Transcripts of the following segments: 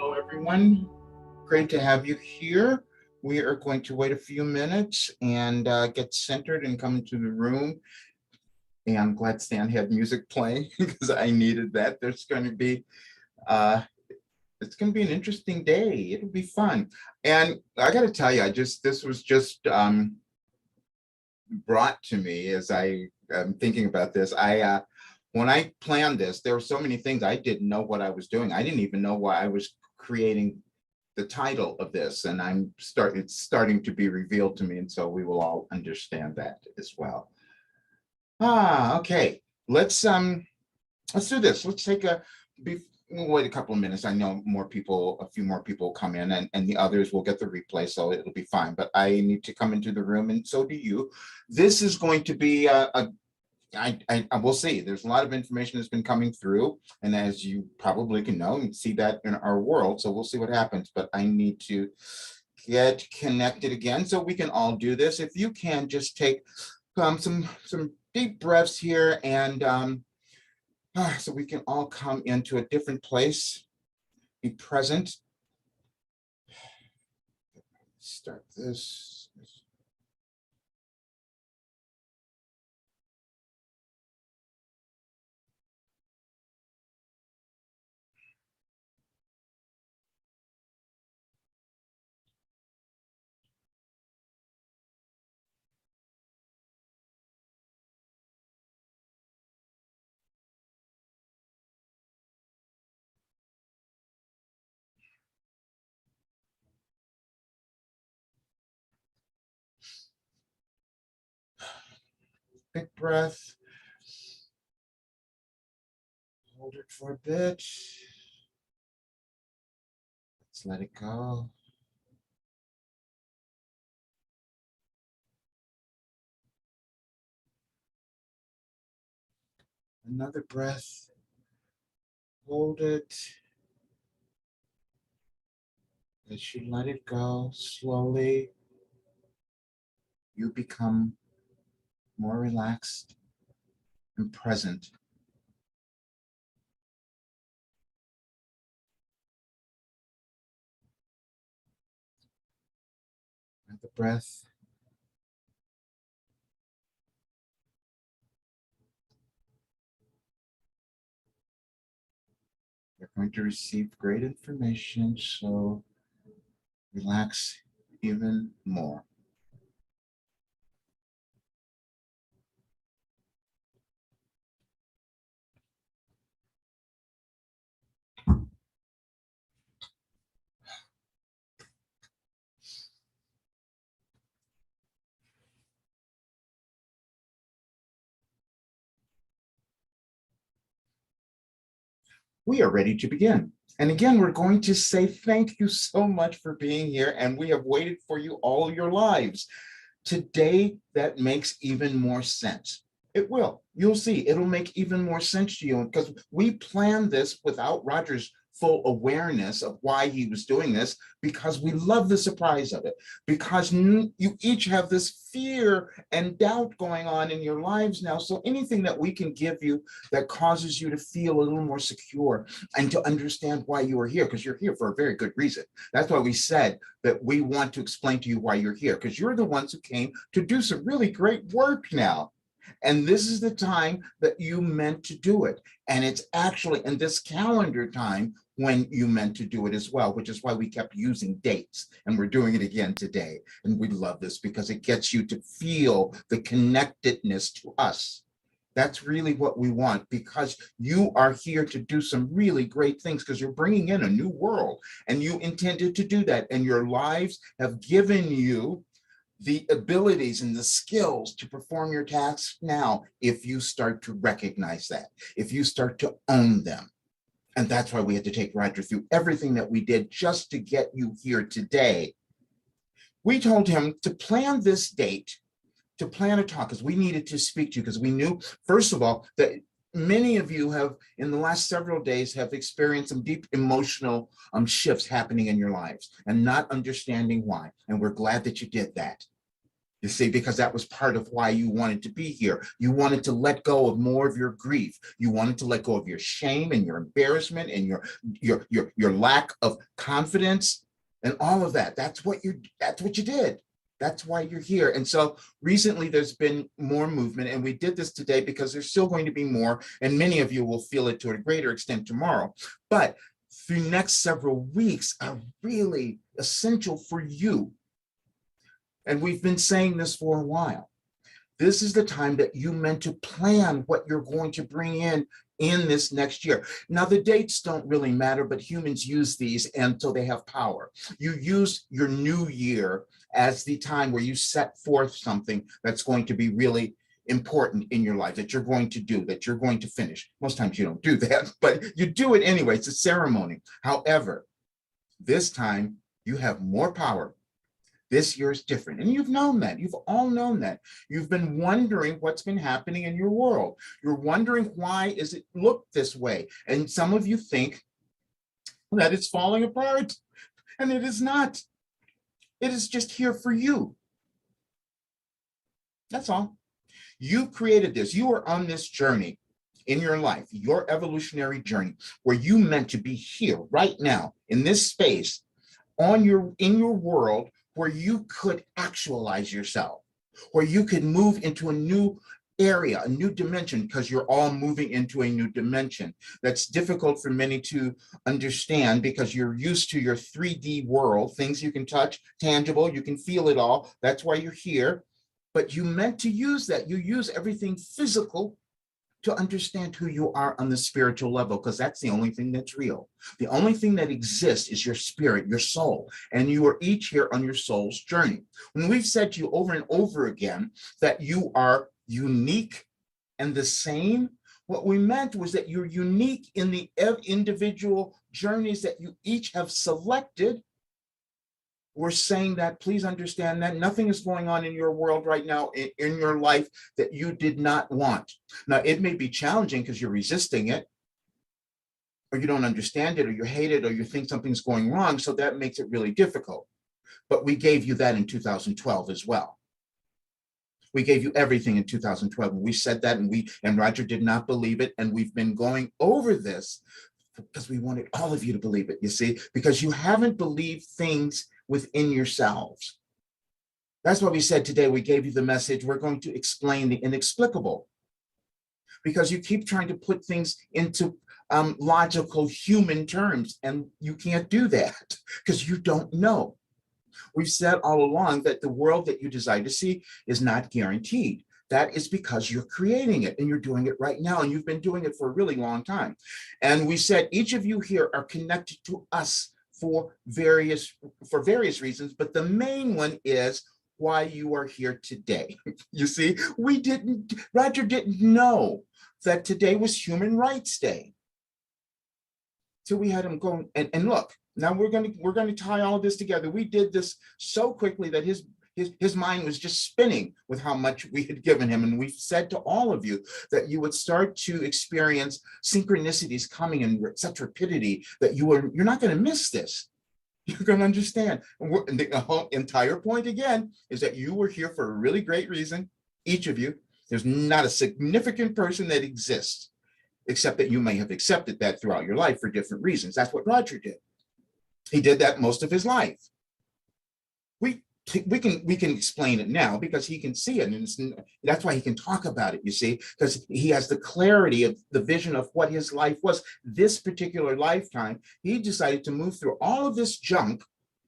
Hello, everyone. Great to have you here. We are going to wait a few minutes and get centered and come into the room. And I'm glad Stan had music playing because I needed that. Uh, it's going to be an interesting day. It'll be fun. And I got to tell you, this was just brought to me as I am thinking about this. When I planned this, there were so many things I didn't know what I was doing. I didn't even know why I was creating the title of this, and it's starting to be revealed to me, and so we will all understand that as well. Okay. Let's do this. We'll wait a couple of minutes. I know a few more people come in, and the others will get the replay, so it'll be fine. But I need to come into the room, and so do you. This is going to be I will see. There's a lot of information that's been coming through, and as you probably can know and see that in our world, so we'll see what happens. But I need to get connected again so we can all do this. If you can just take some deep breaths here, and so we can all come into a different place, be present. Start this. Big breath. Hold it for a bit. Let's let it go. Another breath. Hold it. As you let it go slowly, you become more relaxed and present. Another breath. You're going to receive great information, so relax even more. We are ready to begin. And again, we're going to say thank you so much for being here, and we have waited for you all your lives. Today, that makes even more sense. It will. You'll see. It'll make even more sense to you because we planned this without Roger's full awareness of why he was doing this, because we love the surprise of it, because you each have this fear and doubt going on in your lives now. So anything that we can give you that causes you to feel a little more secure and to understand why you are here, because you're here for a very good reason. That's why we said that we want to explain to you why you're here, because you're the ones who came to do some really great work now. And this is the time that you meant to do it. And it's actually in this calendar time when you meant to do it as well, which is why we kept using dates. And we're doing it again today. And we love this because it gets you to feel the connectedness to us. That's really what we want, because you are here to do some really great things, because you're bringing in a new world and you intended to do that. And your lives have given you the abilities and the skills to perform your tasks now if you start to recognize that, if you start to own them. And that's why we had to take Roger through everything that we did just to get you here today. We told him to plan this date, to plan a talk, because we needed to speak to you, because we knew, first of all, that many of you have, in the last several days, have experienced some deep emotional shifts happening in your lives and not understanding why. And we're glad that you did that. You see, because that was part of why you wanted to be here. You wanted to let go of more of your grief. You wanted to let go of your shame and your embarrassment and your lack of confidence and all of that. That's what you did. That's why you're here. And so recently there's been more movement, and we did this today because there's still going to be more, and many of you will feel it to a greater extent tomorrow. But the next several weeks are really essential for you. And we've been saying this for a while. This is the time that you meant to plan what you're going to bring in this next year. Now, the dates don't really matter, but humans use these until they have power. You use your new year as the time where you set forth something that's going to be really important in your life, that you're going to do, that you're going to finish. Most times you don't do that, but you do it anyway. It's a ceremony. However, this time you have more power. This year is different. And you've known that. You've all known that. You've been wondering what's been happening in your world. You're wondering, why is it look this way? And some of you think that it's falling apart, and it is not. It is just here for you. That's all. You created this. You are on this journey in your life, your evolutionary journey, where you meant to be here right now in this space in your world, where you could actualize yourself, where you could move into a new area, a new dimension, because you're all moving into a new dimension. That's difficult for many to understand because you're used to your 3D world, things you can touch, tangible, you can feel it all. That's why you're here. But you meant to use that. You use everything physical to understand who you are on the spiritual level, because that's the only thing that's real. The only thing that exists is your spirit, your soul, and you are each here on your soul's journey. When we've said to you over and over again that you are unique and the same, what we meant was that you're unique in the individual journeys that you each have selected. We're saying that, please understand that nothing is going on in your world right now, in your life, that you did not want. Now, it may be challenging because you're resisting it, or you don't understand it, or you hate it, or you think something's going wrong. So that makes it really difficult. But we gave you that in 2012 as well. We gave you everything in 2012. And we said that, and Roger did not believe it. And we've been going over this because we wanted all of you to believe it, you see, because you haven't believed things within yourselves. That's why we said today, we gave you the message, we're going to explain the inexplicable, because you keep trying to put things into logical human terms, and you can't do that because you don't know. We've said all along that the world that you desire to see is not guaranteed. That is because you're creating it, and you're doing it right now, and you've been doing it for a really long time. And we said each of you here are connected to us for various reasons, but the main one is why you are here today. You see, Roger didn't know that today was Human Rights Day. So we had him go and look. Now we're going to tie all of this together. We did this so quickly that his mind was just spinning with how much we had given him. And we've said to all of you that you would start to experience synchronicities coming in such rapidity that you're not going to miss this. You're going to understand. And the whole entire point again is that you were here for a really great reason, each of you. There's not a significant person that exists, except that you may have accepted that throughout your life for different reasons. That's what Roger did. He did that most of his life. We can explain it now because he can see it, and that's why he can talk about it, you see, because he has the clarity of the vision of what his life was. This particular lifetime, he decided to move through all of this junk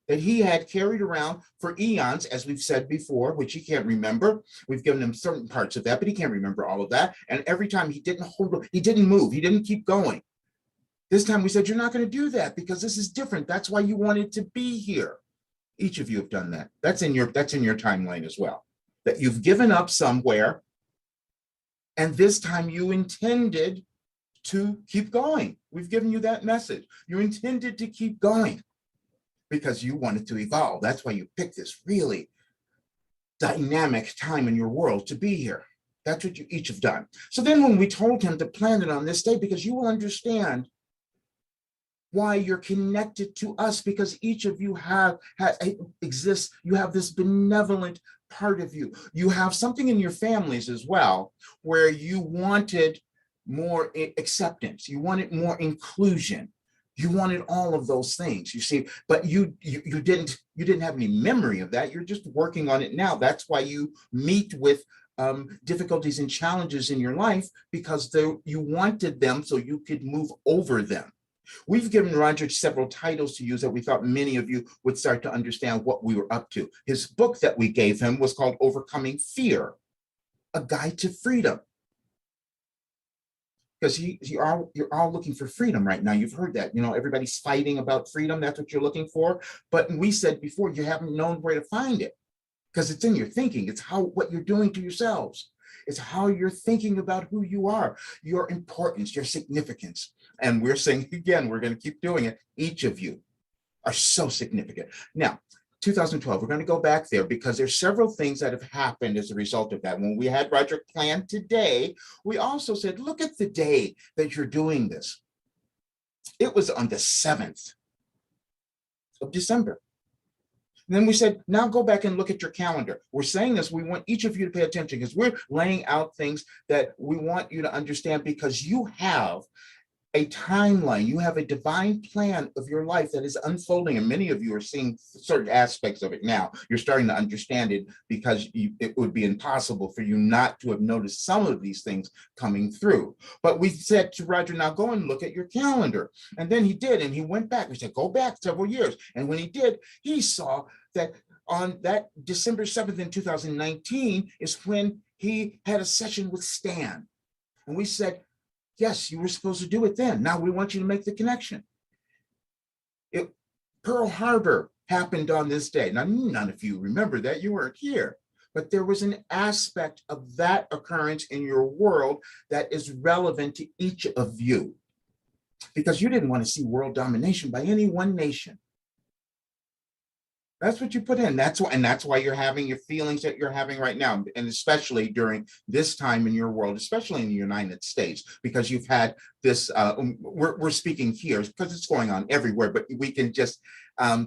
that he had carried around for eons, as we've said before, which he can't remember. We've given him certain parts of that, but he can't remember all of that. And every time he didn't move, he didn't keep going. This time we said, you're not going to do that because this is different. That's why you wanted to be here. Each of you have done that. That's in your timeline as well, that you've given up somewhere, and this time you intended to keep going. We've given you that message. You intended to keep going because you wanted to evolve. That's why you picked this really dynamic time in your world to be here. That's what you each have done. So then when we told him to plan it on this day, because you will understand why you're connected to us, because each of you exists. You have this benevolent part of you. You have something in your families as well, where you wanted more acceptance, you wanted more inclusion, you wanted all of those things, you see, but you didn't have any memory of that. You're just working on it now. That's why you meet with difficulties and challenges in your life, because you wanted them so you could move over them. We've given Roger several titles to use that we thought many of you would start to understand what we were up to. His book that we gave him was called Overcoming Fear, A Guide to Freedom. Because you're all looking for freedom right now. You've heard that, everybody's fighting about freedom. That's what you're looking for. But we said before, you haven't known where to find it, because it's in your thinking. It's what you're doing to yourselves. It's how you're thinking about who you are, your importance, your significance. And we're saying, again, we're going to keep doing it. Each of you are so significant. Now, 2012, we're going to go back there because there's several things that have happened as a result of that. When we had Roger plan today, we also said, look at the day that you're doing this. It was on the 7th of December. And then we said, now go back and look at your calendar. We're saying this, we want each of you to pay attention, because we're laying out things that we want you to understand, because you have a timeline, you have a divine plan of your life that is unfolding, and many of you are seeing certain aspects of it now. You're starting to understand it, because it would be impossible for you not to have noticed some of these things coming through. But we said to Roger, now go and look at your calendar. And then he did, and he went back. We said, go back several years. And when he did, he saw that on that December 7th in 2019 is when he had a session with Stan. And we said, yes, you were supposed to do it then. Now we want you to make the connection. Pearl Harbor happened on this day. Now, none of you remember that. You weren't here. But there was an aspect of that occurrence in your world that is relevant to each of you, because you didn't want to see world domination by any one nation. That's what you put in. That's why you're having your feelings that you're having right now, and especially during this time in your world, especially in the United States, because you've had this. We're speaking here because it's going on everywhere, but we can just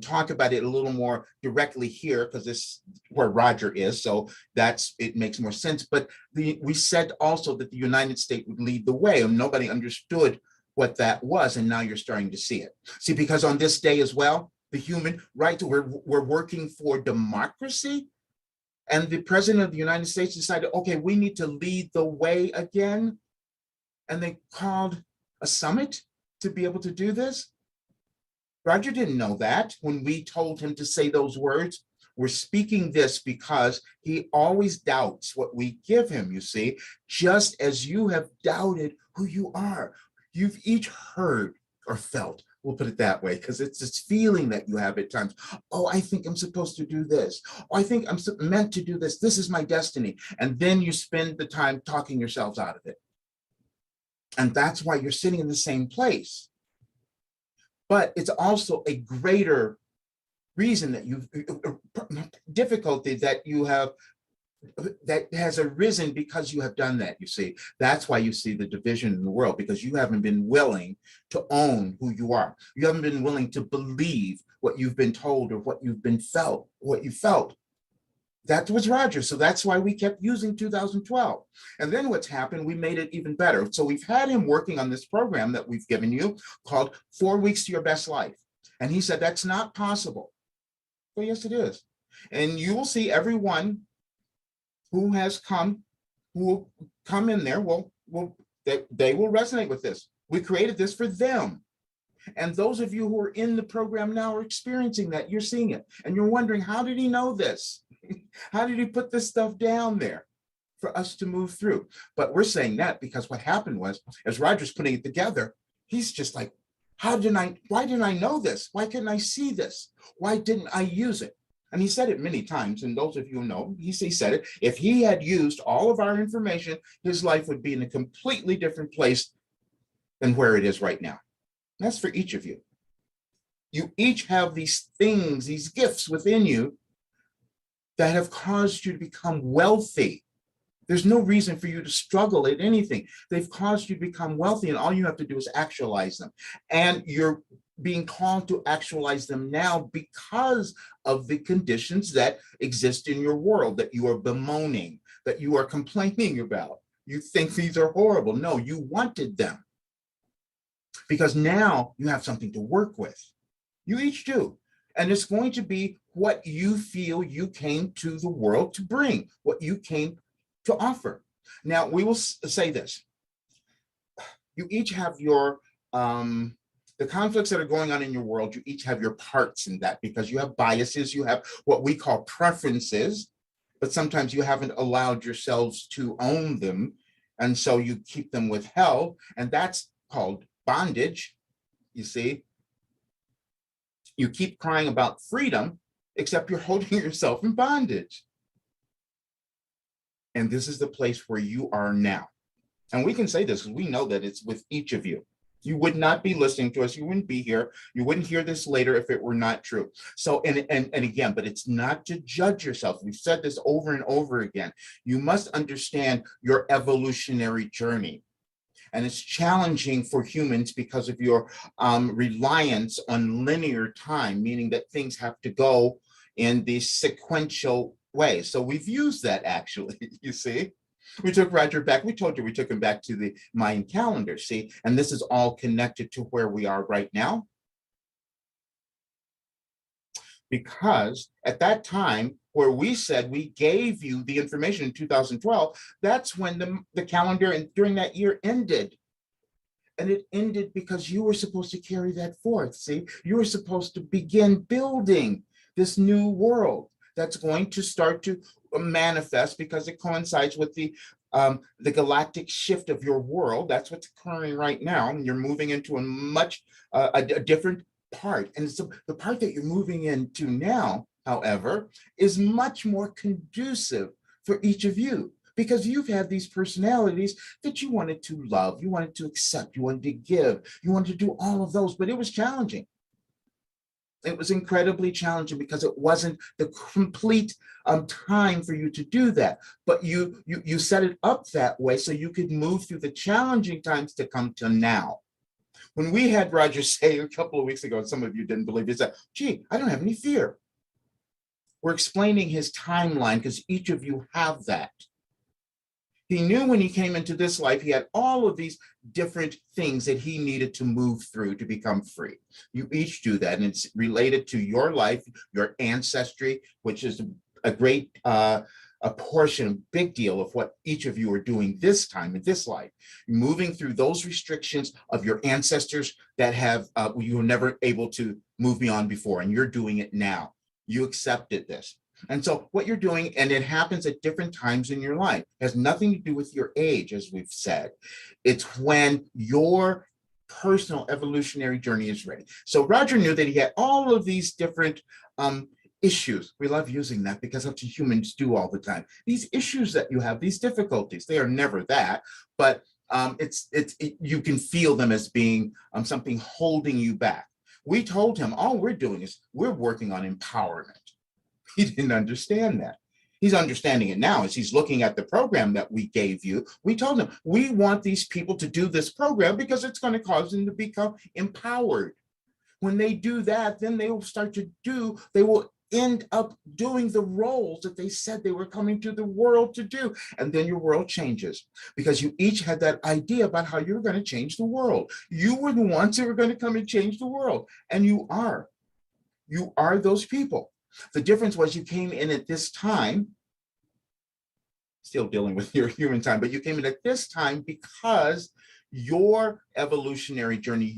talk about it a little more directly here, because this is where Roger is, so it makes more sense. But we said also that the United States would lead the way, and nobody understood what that was, and now you're starting to see it. See, because on this day as well, the human rights, we're working for democracy. And the president of the United States decided, okay, we need to lead the way again. And they called a summit to be able to do this. Roger didn't know that when we told him to say those words. We're speaking this because he always doubts what we give him, you see, just as you have doubted who you are. You've each heard or felt, we'll put it that way, because it's this feeling that you have at times. Oh, I think I'm supposed to do this. Oh, I think I'm meant to do this. This is my destiny. And then you spend the time talking yourselves out of it. And that's why you're sitting in the same place. But it's also a greater reason that difficulty that you have, that has arisen because you have done that, you see. That's why you see the division in the world, because you haven't been willing to own who you are. You haven't been willing to believe what you've been told or what you've been felt, what you felt. That was Roger. So that's why we kept using 2012. And then what's happened, we made it even better. So we've had him working on this program that we've given you called 4 Weeks to Your Best Life. And he said, that's not possible. Well, yes, it is. And you will see everyone who has come, who will come in there, they will resonate with this. We created this for them. And those of you who are in the program now are experiencing that. You're seeing it. And you're wondering, how did he know this? How did he put this stuff down there for us to move through? But we're saying that because what happened was, as Roger's putting it together, he's just like, why didn't I know this? Why couldn't I see this? Why didn't I use it? And he said it many times, and those of you who know, he said it. If he had used all of our information, his life would be in a completely different place than where it is right now. And that's for each of you. You each have these things, these gifts within you that have caused you to become wealthy. There's no reason for you to struggle at anything. They've caused you to become wealthy, and all you have to do is actualize them. And you're being called to actualize them now because of the conditions that exist in your world that you are bemoaning, that you are complaining about. You think these are horrible. No, you wanted them because now you have something to work with. You each do. And it's going to be what you feel you came to the world to bring, what you came to offer. Now, we will say this. You each have your, the conflicts that are going on in your world, you each have your parts in that because you have biases, you have what we call preferences, but sometimes you haven't allowed yourselves to own them. And so you keep them withheld, and that's called bondage. You see, you keep crying about freedom, except you're holding yourself in bondage. And this is the place where you are now. And we can say this because we know that it's with each of you. You would not be listening to us. You wouldn't be here. You wouldn't hear this later if it were not true. So, and again, but it's not to judge yourself. We've said this over and over again. You must understand your evolutionary journey. And it's challenging for humans because of your reliance on linear time, meaning that things have to go in the sequential way. So we've used that actually, you see. We took Roger back. We told you we took him back to the Mayan calendar, see? And this is all connected to where we are right now. Because at that time, where we said we gave you the information in 2012, that's when the calendar and during that year ended. And it ended because you were supposed to carry that forth, see? You were supposed to begin building this new world that's going to start to manifest because it coincides with the galactic shift of your world. That's what's occurring right now. And you're moving into a much a different part. And so the part that you're moving into now, however, is much more conducive for each of you because you've had these personalities that you wanted to love, you wanted to accept, you wanted to give, you wanted to do all of those, but it was challenging. It was incredibly challenging because it wasn't the complete time for you to do that. But you set it up that way so you could move through the challenging times to come to now. When we had Roger say a couple of weeks ago, and some of you didn't believe, he said, gee, I don't have any fear. We're explaining his timeline because each of you have that. He knew when he came into this life, he had all of these different things that he needed to move through to become free. You each do that, and it's related to your life, your ancestry, which is a great a portion, a big deal of what each of you are doing this time in this life. Moving through those restrictions of your ancestors that have you were never able to move beyond before, and you're doing it now. You accepted this. And so what you're doing, and it happens at different times in your life, has nothing to do with your age, as we've said. It's when your personal evolutionary journey is ready. So Roger knew that he had all of these different issues. We love using that because that's what humans do all the time. These issues that you have, these difficulties, they are never that, but you can feel them as being something holding you back. We told him all we're doing is we're working on empowerment. He didn't understand that. He's understanding it now as he's looking at the program that we gave you. We told him, we want these people to do this program because it's going to cause them to become empowered. When they do that, then they will they will end up doing the roles that they said they were coming to the world to do. And then your world changes because you each had that idea about how you were going to change the world. You were the ones who were going to come and change the world. And you are. You are those people. The difference was you came in at this time, still dealing with your human time, but you came in at this time because your evolutionary journey,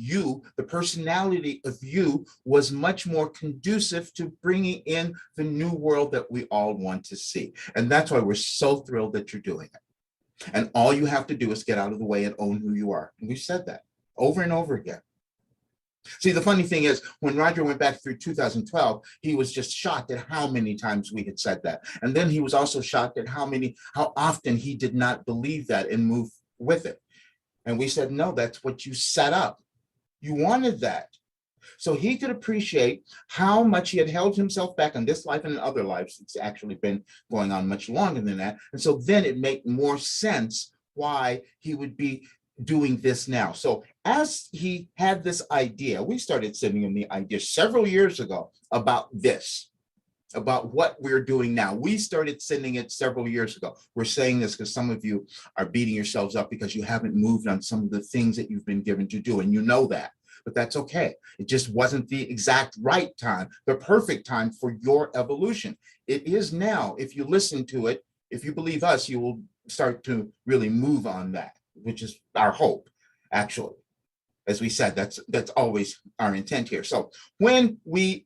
the personality of you was much more conducive to bringing in the new world that we all want to see. And that's why we're so thrilled that you're doing it. And all you have to do is get out of the way and own who you are. And we've said that over and over again. See, the funny thing is, when Roger went back through 2012, he was just shocked at how many times we had said that. And then he was also shocked at how often he did not believe that and move with it. And we said, no, that's what you set up. You wanted that. So he could appreciate how much he had held himself back in this life and in other lives. It's actually been going on much longer than that. And so then it made more sense why he would be doing this now. So as he had this idea, we started sending him the idea several years ago about this, about what we're doing now. We started sending it several years ago. We're saying this because some of you are beating yourselves up because you haven't moved on some of the things that you've been given to do, and you know that. But that's okay. It just wasn't the exact right time, the perfect time for your evolution. It is now. If you listen to it, if you believe us, you will start to really move on that, which is our hope, actually. As we said, that's always our intent here. So when we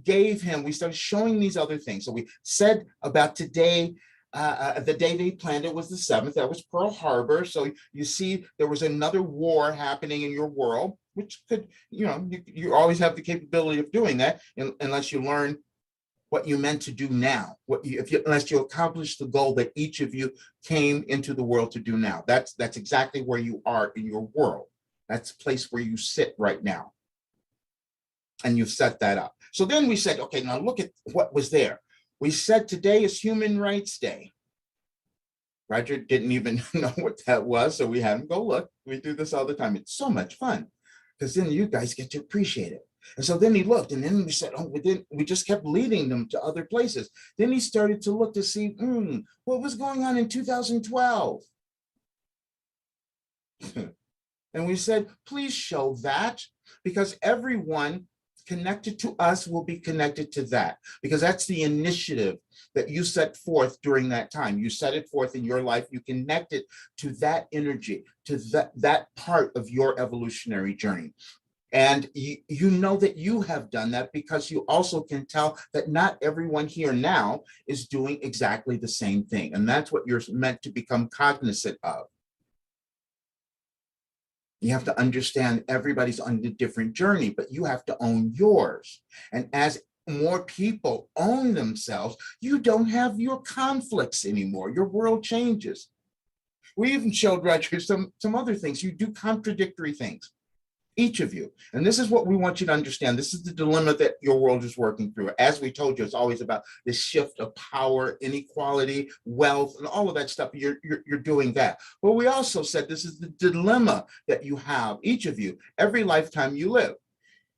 gave him, we started showing these other things. So we said about today, the day they planned it was the 7th. That was Pearl Harbor. So you see, there was another war happening in your world, which could, you always have the capability of doing that, unless you learn what you meant to do now. Unless you accomplish the goal that each of you came into the world to do now. That's exactly where you are in your world. That's the place where you sit right now. And you've set that up. So then we said, okay, now look at what was there. We said today is Human Rights Day. Roger didn't even know what that was, so we had him go look. We do this all the time. It's so much fun because then you guys get to appreciate it. And so then he looked, and then we said, oh, we just kept leading them to other places. Then he started to look to see, what was going on in 2012? And we said, please show that, because everyone connected to us will be connected to that, because that's the initiative that you set forth during that time. You set it forth in your life. You connect it to that energy, to that part of your evolutionary journey. And you know that you have done that because you also can tell that not everyone here now is doing exactly the same thing. And that's what you're meant to become cognizant of. You have to understand everybody's on a different journey, but you have to own yours. And as more people own themselves, you don't have your conflicts anymore. Your world changes. We even showed Roger some other things. You do contradictory things, each of you. And this is what we want you to understand. This is the dilemma that your world is working through. As we told you, it's always about this shift of power, inequality, wealth, and all of that stuff. You're doing that. But we also said this is the dilemma that you have, each of you, every lifetime you live.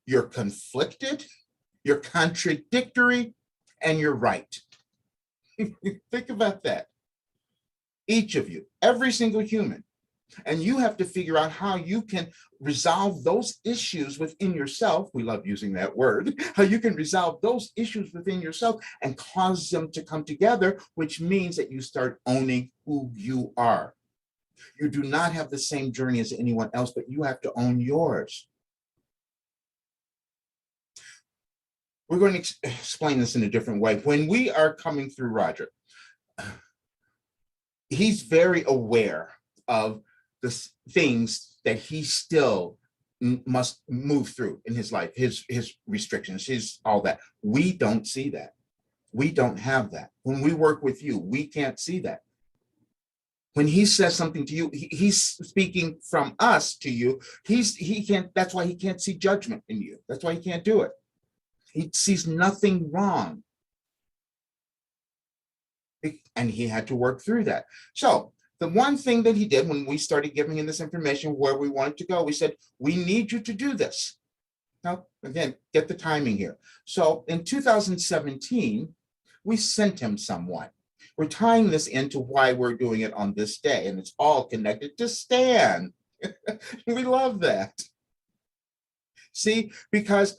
You're conflicted, you're contradictory, and you're right. Think about that. Each of you, every single human. And you have to figure out how you can resolve those issues within yourself. We love using that word. How you can resolve those issues within yourself and cause them to come together, which means that you start owning who you are. You do not have the same journey as anyone else, but you have to own yours. We're going to explain this in a different way. When we are coming through Roger, he's very aware of the things that he still must move through in his life, his restrictions, his all that. We don't see that. We don't have that. When we work with you, we can't see that. When he says something to you, he's speaking from us to you. He can't. That's why he can't see judgment in you. That's why he can't do it. He sees nothing wrong, and he had to work through that. So the one thing that he did when we started giving him this information where we wanted to go, we said, we need you to do this. Now, again, get the timing here. So in 2017, we sent him someone. We're tying this into why we're doing it on this day, and it's all connected to Stan. We love that. See, because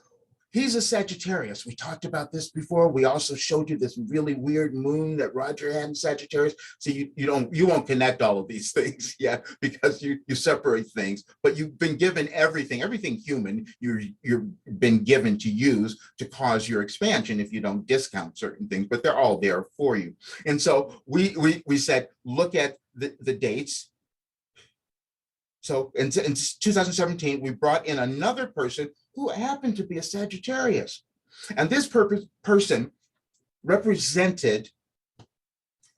he's a Sagittarius. We talked about this before. We also showed you this really weird moon that Roger had in Sagittarius. So you won't connect all of these things yet because you separate things, but you've been given everything human, you've been given to use to cause your expansion if you don't discount certain things, but they're all there for you. And so we said, look at the dates. So in 2017, we brought in another person who happened to be a Sagittarius. And this person represented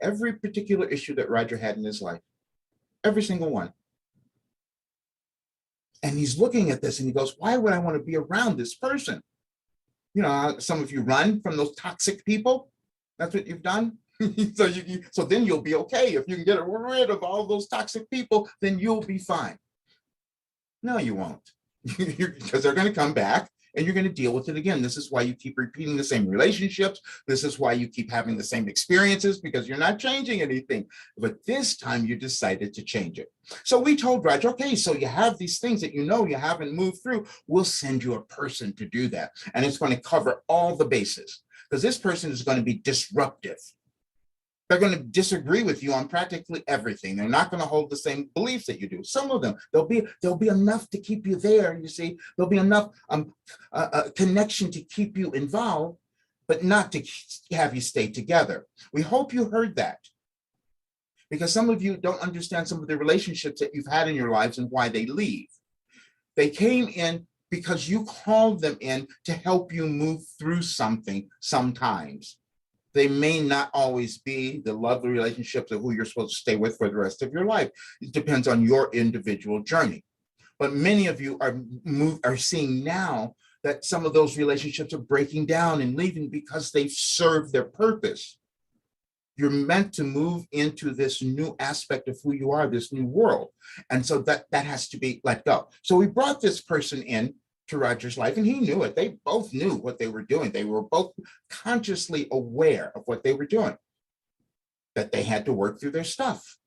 every particular issue that Roger had in his life, every single one. And he's looking at this and he goes, why would I want to be around this person? You know, some of you run from those toxic people. That's what you've done. So then you'll be okay. If you can get rid of all those toxic people, then you'll be fine. No, you won't. Because they're going to come back and you're going to deal with it again. This is why you keep repeating the same relationships. This is why you keep having the same experiences, because you're not changing anything. But this time you decided to change it. So we told Roger, okay, so you have these things that you know you haven't moved through. We'll send you a person to do that. And it's going to cover all the bases, because this person is going to be disruptive. They're going to disagree with you on practically everything. They're not going to hold the same beliefs that you do. Some of them, there'll be enough to keep you there. You see, there'll be enough connection to keep you involved, but not to have you stay together. We hope you heard that, because some of you don't understand some of the relationships that you've had in your lives and why they leave. They came in because you called them in to help you move through something sometimes. They may not always be the lovely relationships of who you're supposed to stay with for the rest of your life. It depends on your individual journey. But many of you are seeing now that some of those relationships are breaking down and leaving because they've served their purpose. You're meant to move into this new aspect of who you are, this new world. And so that has to be let go. So we brought this person in to Roger's life, and he knew it. They both knew what they were doing. They were both consciously aware of what they were doing, that they had to work through their stuff.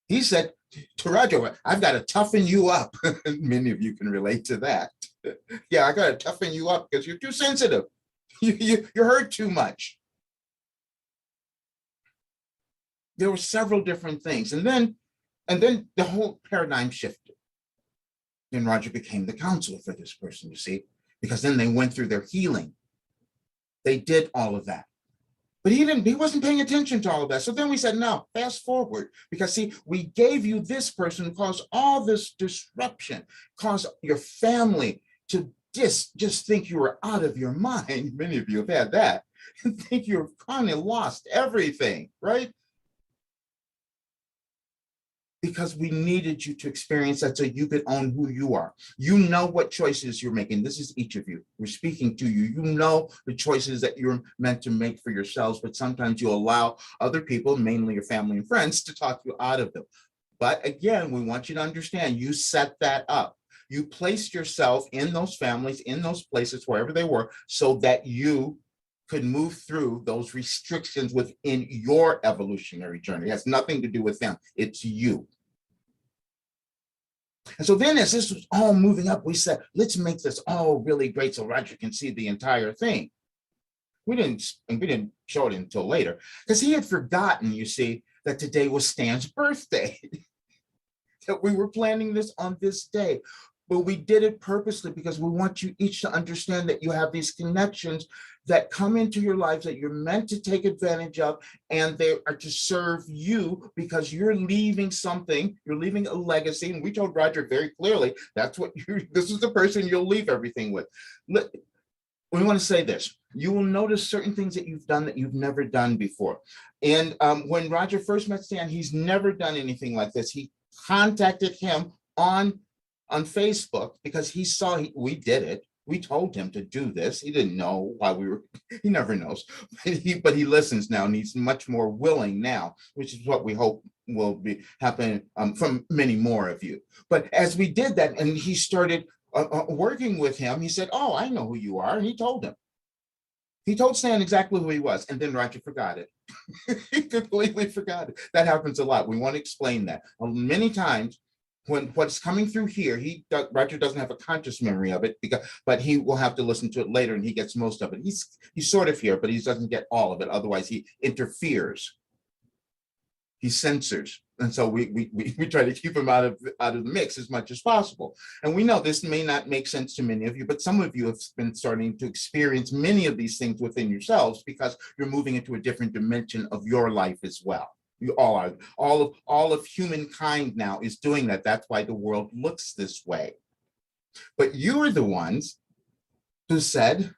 He said to Roger, I've got to toughen you up. Many of you can relate to that. Yeah, I got to toughen you up because you're too sensitive. You hurt too much. There were several different things. And then the whole paradigm shifted. Then Roger became the counselor for this person, you see, because then they went through their healing. They did all of that. But he wasn't paying attention to all of that. So then we said, no, fast forward, because see, we gave you this person who caused all this disruption, caused your family to just think you were out of your mind. Many of you have had that, and think you've kind of lost everything, right? Because we needed you to experience that so you could own who you are. You know what choices you're making. This is each of you. We're speaking to you. You know the choices that you're meant to make for yourselves, but sometimes you allow other people, mainly your family and friends, to talk you out of them. But again, we want you to understand, you set that up. You placed yourself in those families, in those places, wherever they were, so that you could move through those restrictions within your evolutionary journey. It has nothing to do with them. It's you. And so then as this was all moving up, we said, let's make this all really great so Roger can see the entire thing. We didn't show it until later, because he had forgotten, you see, that today was Stan's birthday, that we were planning this on this day. But we did it purposely because we want you each to understand that you have these connections that come into your lives that you're meant to take advantage of, and they are to serve you because you're leaving something, you're leaving a legacy. And we told Roger very clearly, this is the person you'll leave everything with. We want to say this. You will notice certain things that you've done that you've never done before. And when Roger first met Stan, he's never done anything like this. He contacted him on Facebook because he saw we did it. We told him to do this. He didn't know why he never knows, but he listens now, and he's much more willing now, which is what we hope will be happening from many more of you. But as we did that and he started working with him, he said, oh, I know who you are. And he told him. He told Stan exactly who he was, and then Roger forgot it. He completely forgot it. That happens a lot. We want to explain that. Many times, when what's coming through here, Roger doesn't have a conscious memory of it, but he will have to listen to it later, and he gets most of it. He's sort of here, but he doesn't get all of it. Otherwise, he interferes. He censors. And so we try to keep him out of the mix as much as possible. And we know this may not make sense to many of you, but some of you have been starting to experience many of these things within yourselves because you're moving into a different dimension of your life as well. You all are. All of humankind now is doing that. That's why the world looks this way. But you are the ones who said,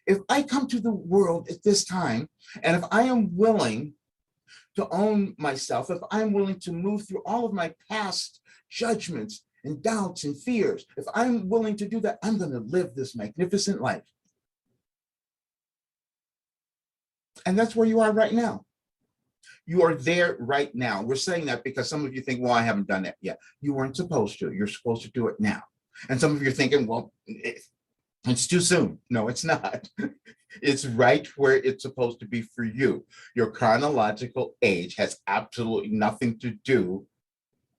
if I come to the world at this time, and if I am willing to own myself, if I'm willing to move through all of my past judgments and doubts and fears, if I'm willing to do that, I'm going to live this magnificent life. And that's where you are right now. You are there right now. We're saying that because some of you think, well, I haven't done that yet. You weren't supposed to. You're supposed to do it now. And some of you are thinking, well, it's too soon. No, it's not. It's right where it's supposed to be for you. Your chronological age has absolutely nothing to do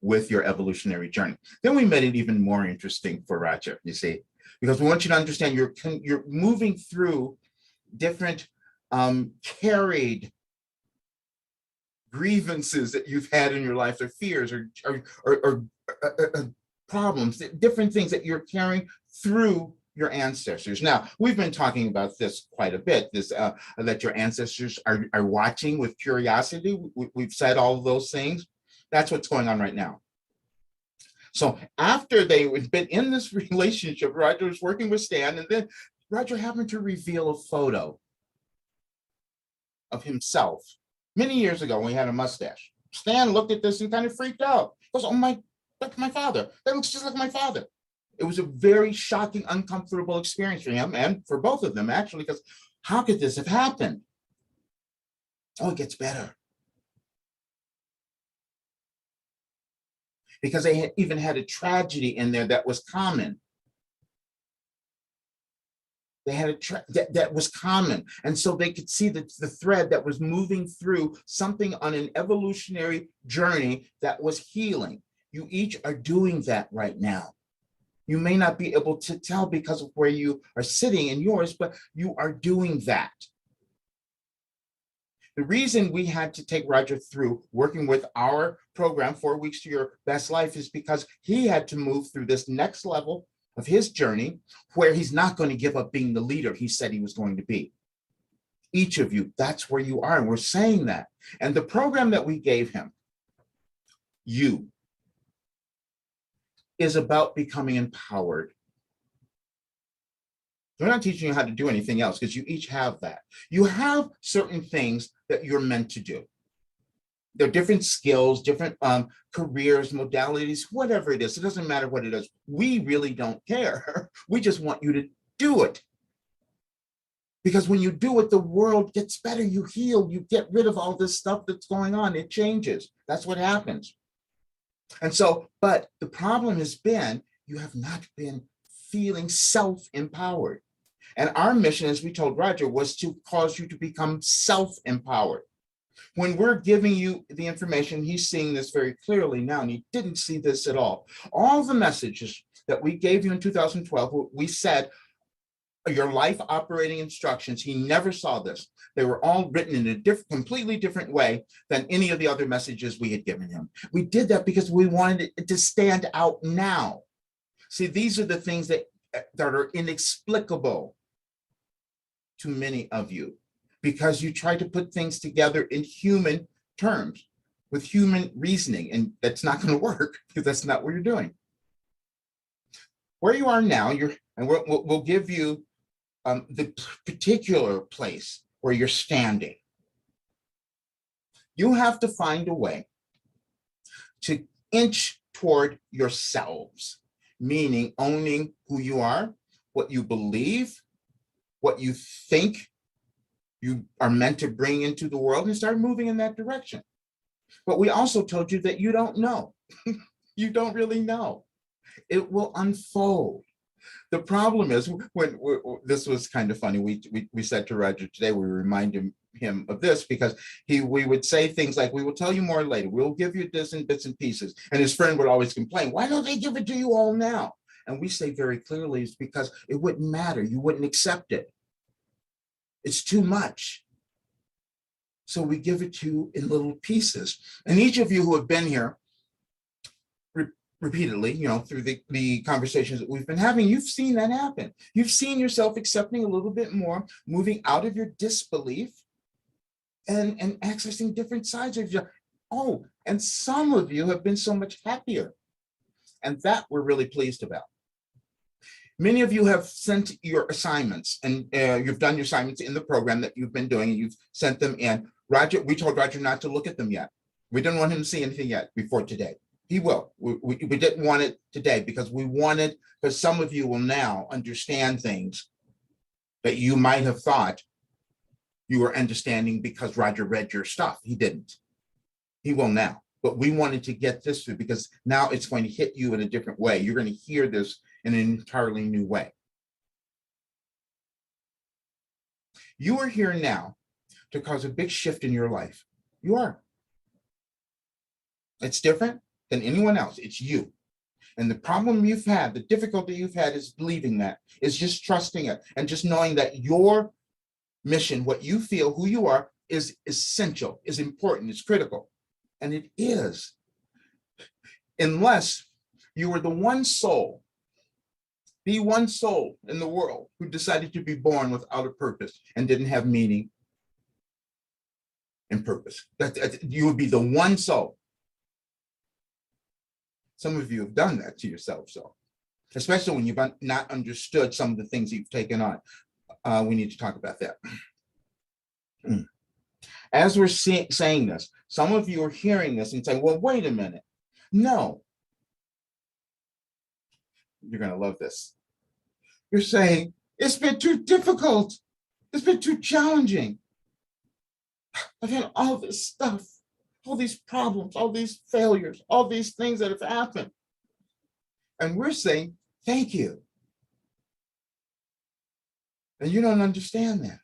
with your evolutionary journey. Then we made it even more interesting for Roger, you see, because we want you to understand you're moving through different carried grievances that you've had in your life, or fears, or problems, different things that you're carrying through your ancestors. Now, we've been talking about this quite a bit, this that your ancestors are watching with curiosity. We've said all of those things. That's what's going on right now. So after they've been in this relationship, Roger was working with Stan, and then Roger happened to reveal a photo of himself many years ago when he had a mustache. Stan looked at this and kind of freaked out. He goes, oh that's my father. That looks just like my father. It was a very shocking, uncomfortable experience for him and for both of them, actually, because how could this have happened? Oh, it gets better. Because they had even had a tragedy in there that was common. They had that was common. And so they could see the thread that was moving through something on an evolutionary journey that was healing. You each are doing that right now. You may not be able to tell because of where you are sitting in yours, but you are doing that. The reason we had to take Roger through working with our program, 4 Weeks to Your Best Life, is because he had to move through this next level of his journey where he's not going to give up being the leader he said he was going to be. Each of you, that's where you are. And we're saying that. And the program that we gave him, you, is about becoming empowered. We're not teaching you how to do anything else because you each have that. You have certain things that you're meant to do. There are different skills, different careers, modalities, whatever it is. It doesn't matter what it is. We really don't care. We just want you to do it. Because when you do it, the world gets better. You heal. You get rid of all this stuff that's going on. It changes. That's what happens. And so, but the problem has been you have not been feeling self-empowered. And our mission, as we told Roger, was to cause you to become self-empowered. When we're giving you the information, he's seeing this very clearly now, and he didn't see this at all. All the messages that we gave you in 2012, we said, your life operating instructions, he never saw this. They were all written in a completely different way than any of the other messages we had given him. We did that because we wanted it to stand out now. See, these are the things that are inexplicable to many of you because you try to put things together in human terms with human reasoning, and that's not going to work because that's not what you're doing. Where you are now, we'll give you the particular place where you're standing. You have to find a way to inch toward yourselves, meaning owning who you are, what you believe, what you think you are meant to bring into the world, and start moving in that direction. But we also told you that you don't know. You don't really know. It will unfold. The problem is when this was kind of funny. We said to Roger today, we reminded him of this because we would say things like, we will tell you more later. We'll give you this in bits and pieces. And his friend would always complain, why don't they give it to you all now? And we say very clearly, it's because it wouldn't matter. You wouldn't accept it. It's too much. So we give it to you in little pieces. And each of you who have been here repeatedly, through the conversations that we've been having, you've seen that happen. You've seen yourself accepting a little bit more, moving out of your disbelief and accessing different sides of you. Oh, and some of you have been so much happier. And that we're really pleased about. Many of you have sent your assignments, and you've done your assignments in the program that you've been doing, and you've sent them in. Roger, we told Roger not to look at them yet. We didn't want him to see anything yet before today. He will. We didn't want it today because some of you will now understand things that you might have thought you were understanding because Roger read your stuff. He didn't. He will now. But we wanted to get this through because now it's going to hit you in a different way. You're going to hear this in an entirely new way. You are here now to cause a big shift in your life. You are. It's different than anyone else. It's you. And the problem you've had, the difficulty you've had is believing that, is just trusting it and just knowing that your mission, what you feel, who you are, is essential, is important, is critical. And it is. Unless you were the one soul in the world who decided to be born without a purpose and didn't have meaning and purpose. You would be the one soul. Some of you have done that to yourself, so especially when you've not understood some of the things you've taken on. We need to talk about that. As we're saying this, some of you are hearing this and saying, well, wait a minute. No. You're going to love this. You're saying, it's been too difficult. It's been too challenging. I've had all this stuff, all these problems, all these failures, all these things that have happened. And we're saying, thank you. And you don't understand that.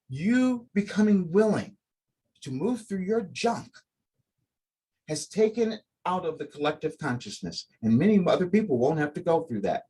You becoming willing to move through your junk has taken it out of the collective consciousness. And many other people won't have to go through that.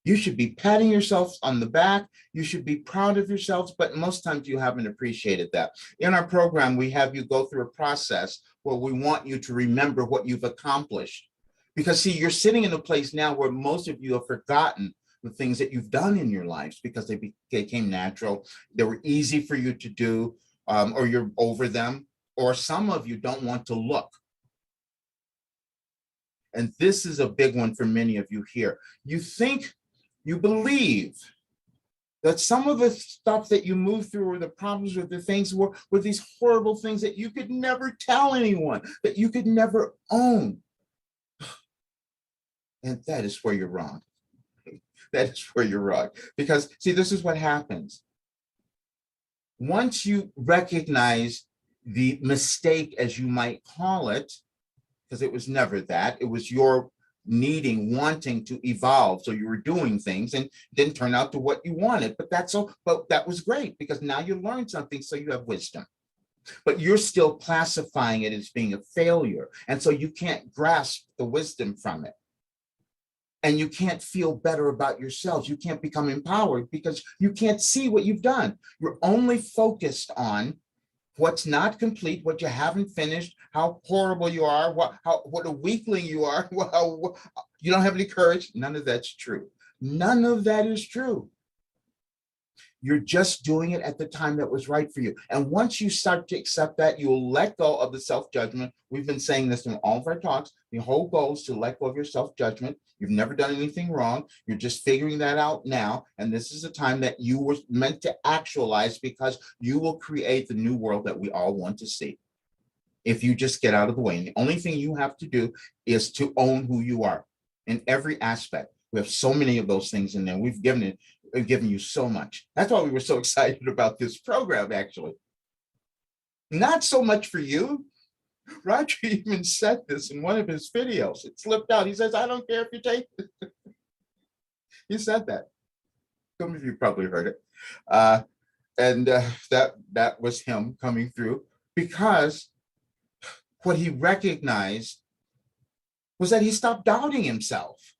You should be patting yourselves on the back. You should be proud of yourselves, but most times you haven't appreciated that. In our program, we have you go through a process where we want you to remember what you've accomplished. Because see, you're sitting in a place now where most of you have forgotten the things that you've done in your lives because they became natural. They were easy for you to do, or you're over them, or some of you don't want to look. And this is a big one for many of you here. You believe that some of the stuff that you moved through or the problems or the things were these horrible things that you could never tell anyone, that you could never own. And that is where you're wrong. That is where you're wrong. Because, see, this is what happens. Once you recognize the mistake, as you might call it, because it was never that, it was your wanting to evolve. So you were doing things and didn't turn out to what you wanted. But that was great because now you learned something, so you have wisdom. But you're still classifying it as being a failure. And so you can't grasp the wisdom from it. And you can't feel better about yourselves. You can't become empowered because you can't see what you've done. You're only focused on what's not complete, what you haven't finished, how horrible you are, what a weakling you are, you don't have any courage. None of that's true. None of that is true. You're just doing it at the time that was right for you. And once you start to accept that, you'll let go of the self-judgment. We've been saying this in all of our talks. The whole goal is to let go of your self-judgment. You've never done anything wrong. You're just figuring that out now. And this is a time that you were meant to actualize because you will create the new world that we all want to see. If you just get out of the way. And the only thing you have to do is to own who you are in every aspect. We have so many of those things in there. We've given you so much. That's why we were so excited about this program, actually. Not so much for you. Roger even said this in one of his videos. It slipped out. He says, I don't care if you take it. He said that. Some of you probably heard it. That was him coming through because what he recognized was that he stopped doubting himself.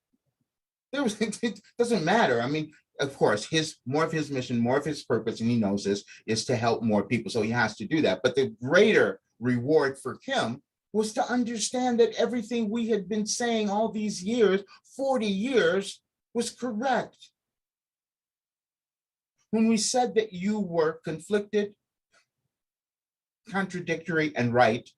It doesn't matter. I mean, of course, more of his mission, more of his purpose, and he knows this, is to help more people. So he has to do that. But the greater reward for him was to understand that everything we had been saying all these years, 40 years, was correct. When we said that you were conflicted, contradictory, and right,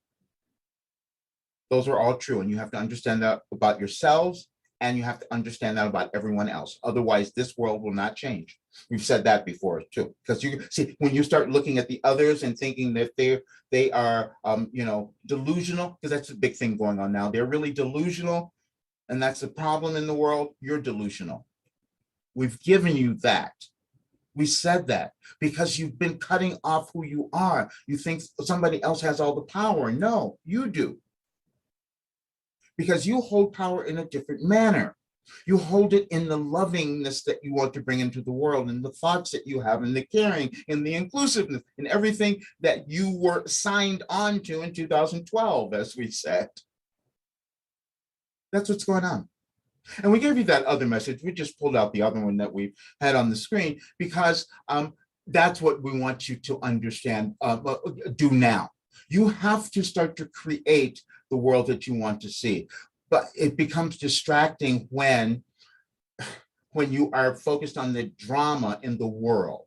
those are all true. And you have to understand that about yourselves. And you have to understand that about everyone else. Otherwise, this world will not change. We've said that before too. Because you see, when you start looking at the others and thinking that they are, delusional, because that's a big thing going on now. They're really delusional, and that's the problem in the world. You're delusional. We've given you that. We said that because you've been cutting off who you are. You think somebody else has all the power. No, you do. Because you hold power in a different manner. You hold it in the lovingness that you want to bring into the world, and the thoughts that you have, and the caring, and the inclusiveness, and everything that you were signed on to in 2012, as we said. That's what's going on. And we gave you that other message. We just pulled out the other one that we had on the screen because that's what we want you to understand, do now. You have to start to create the world that you want to see. But it becomes distracting when you are focused on the drama in the world,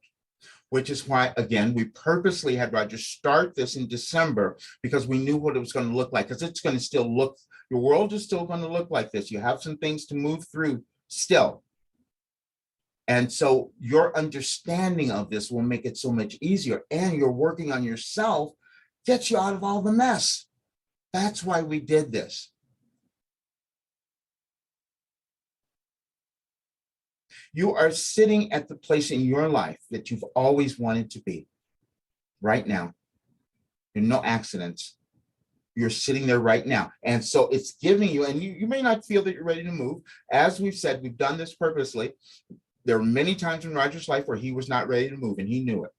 which is why, again, we purposely had Roger start this in December because we knew what it was going to look like, because it's going to still look, your world is still going to look like this. You have some things to move through still. And so your understanding of this will make it so much easier. And you're working on yourself, gets you out of all the mess. That's why we did this. You are sitting at the place in your life that you've always wanted to be right now. There are no accidents. You're sitting there right now. And so it's giving you, and you may not feel that you're ready to move. As we've said, we've done this purposely. There were many times in Roger's life where he was not ready to move, and he knew it.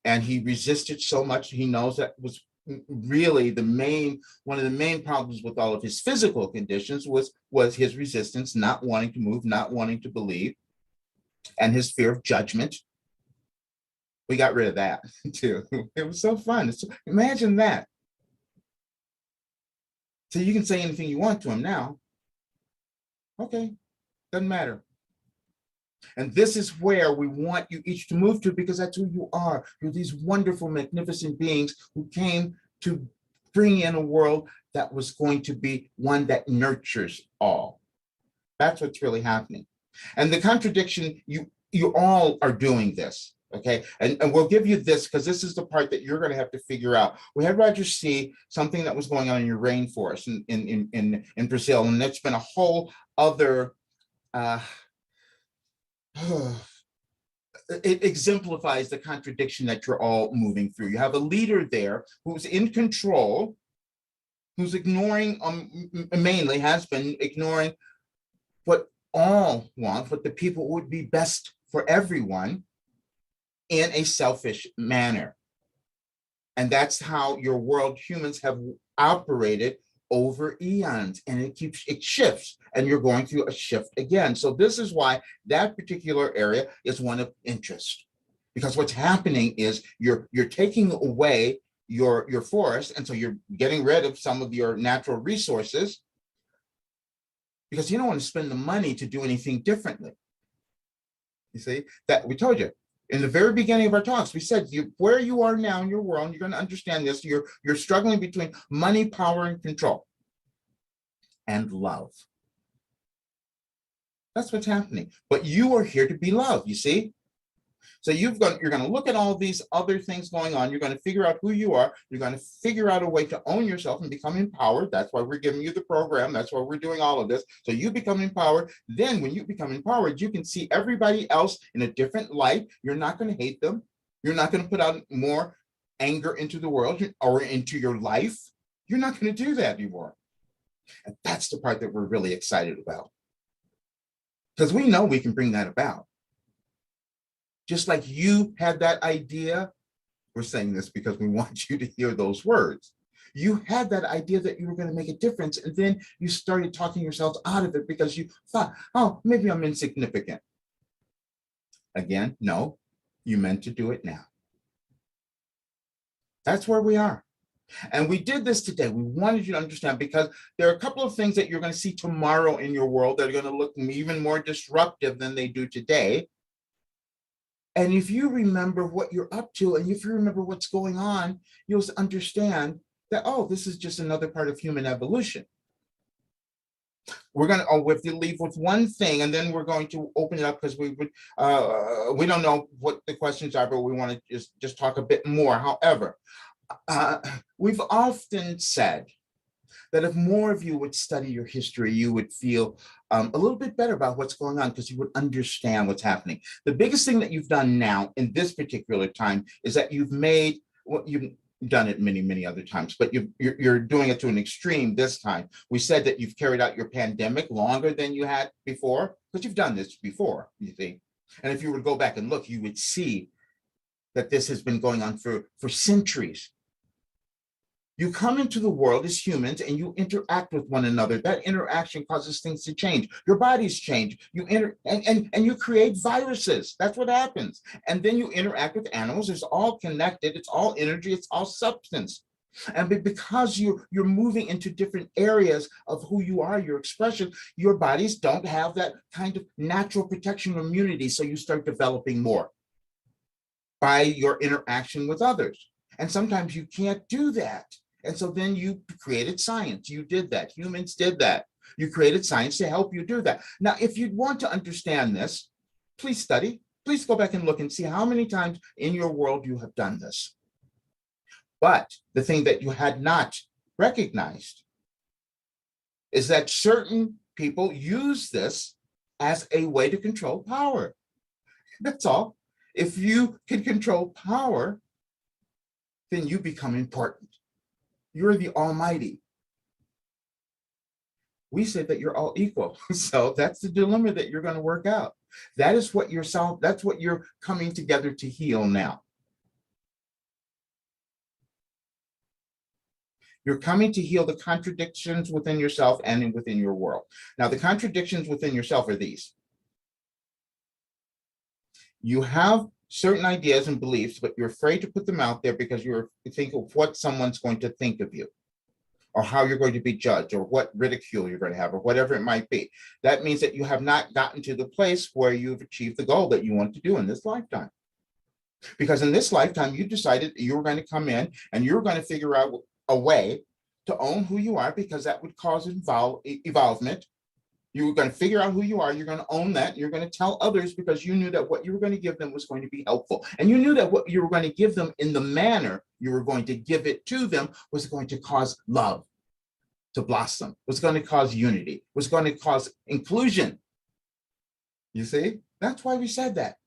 And he resisted so much. He knows that was really one of the main problems with all of his physical conditions was his resistance, not wanting to move, not wanting to believe, and his fear of judgment. We got rid of that too. It was so fun. Imagine that. So you can say anything you want to him now. Okay, doesn't matter. And this is where we want you each to move to, because that's who you are. You're these wonderful, magnificent beings who came to bring in a world that was going to be one that nurtures all. That's what's really happening. And the contradiction, you all are doing this, okay? And we'll give you this because this is the part that you're going to have to figure out. We had Roger see something that was going on in your rainforest in Brazil, and that's been a whole other it exemplifies the contradiction that you're all moving through. You have a leader there who's in control, who's ignoring, mainly has been ignoring what all want, what the people would be best for everyone in a selfish manner. And that's how your world humans have operated over eons, and it shifts, and you're going through a shift again. So this is why that particular area is one of interest, because what's happening is you're taking away your forest, and so you're getting rid of some of your natural resources because you don't want to spend the money to do anything differently. You see, that we told you in the very beginning of our talks, we said where you are now in your world, you're going to understand this, you're struggling between money, power, and control, and love. That's what's happening. But you are here to be loved, you see? So you're going to look at all these other things going on. You're going to figure out who you are. You're going to figure out a way to own yourself and become empowered. That's why we're giving you the program. That's why we're doing all of this. So you become empowered. Then when you become empowered, you can see everybody else in a different light. You're not going to hate them. You're not going to put out more anger into the world or into your life. You're not going to do that anymore. And that's the part that we're really excited about. Because we know we can bring that about. Just like you had that idea, we're saying this because we want you to hear those words. You had that idea that you were going to make a difference, and then you started talking yourselves out of it because you thought, oh, maybe I'm insignificant. Again, no, you meant to do it now. That's where we are. And we did this today. We wanted you to understand because there are a couple of things that you're going to see tomorrow in your world that are going to look even more disruptive than they do today. And if you remember what you're up to, and if you remember what's going on, you'll understand that, oh, this is just another part of human evolution. We're going to, we have to leave with one thing, and then we're going to open it up because we don't know what the questions are, but we want to just talk a bit more. However, we've often said That if more of you would study your history, you would feel a little bit better about what's going on because you would understand what's happening. The biggest thing that you've done now in this particular time is that you've made what you've done it many, many other times, but you're doing it to an extreme this time. We said that you've carried out your pandemic longer than you had before because you've done this before, you see. And if you were to go back and look, you would see that this has been going on for centuries. You come into the world as humans and you interact with one another. That interaction causes things to change. Your bodies change. And you create viruses. That's what happens. And then you interact with animals. It's all connected. It's all energy. It's all substance. And because you're moving into different areas of who you are, your expression, your bodies don't have that kind of natural protection or immunity. So you start developing more by your interaction with others. And sometimes you can't do that. And so then you created science. You did that. Humans did that. You created science to help you do that. Now, if you want to understand this, please study. Please go back and look and see how many times in your world you have done this. But the thing that you had not recognized is that certain people use this as a way to control power. That's all. If you can control power, then you become important. You're the Almighty. We say that you're all equal. So that's the dilemma that you're going to work out. That is what that's what you're coming together to heal now. You're coming to heal the contradictions within yourself and within your world. Now, the contradictions within yourself are these. You have certain ideas and beliefs, but you're afraid to put them out there because you think of what someone's going to think of you, or how you're going to be judged, or what ridicule you're going to have, or whatever it might be. That means that you have not gotten to the place where you've achieved the goal that you want to do in this lifetime. Because in this lifetime, you decided you were going to come in and you're going to figure out a way to own who you are, because that would cause evolvement. You were going to figure out who you are. You're going to own that. You're going to tell others because you knew that what you were going to give them was going to be helpful. And you knew that what you were going to give them in the manner you were going to give it to them was going to cause love to blossom, was going to cause unity, was going to cause inclusion. You see, that's why we said that.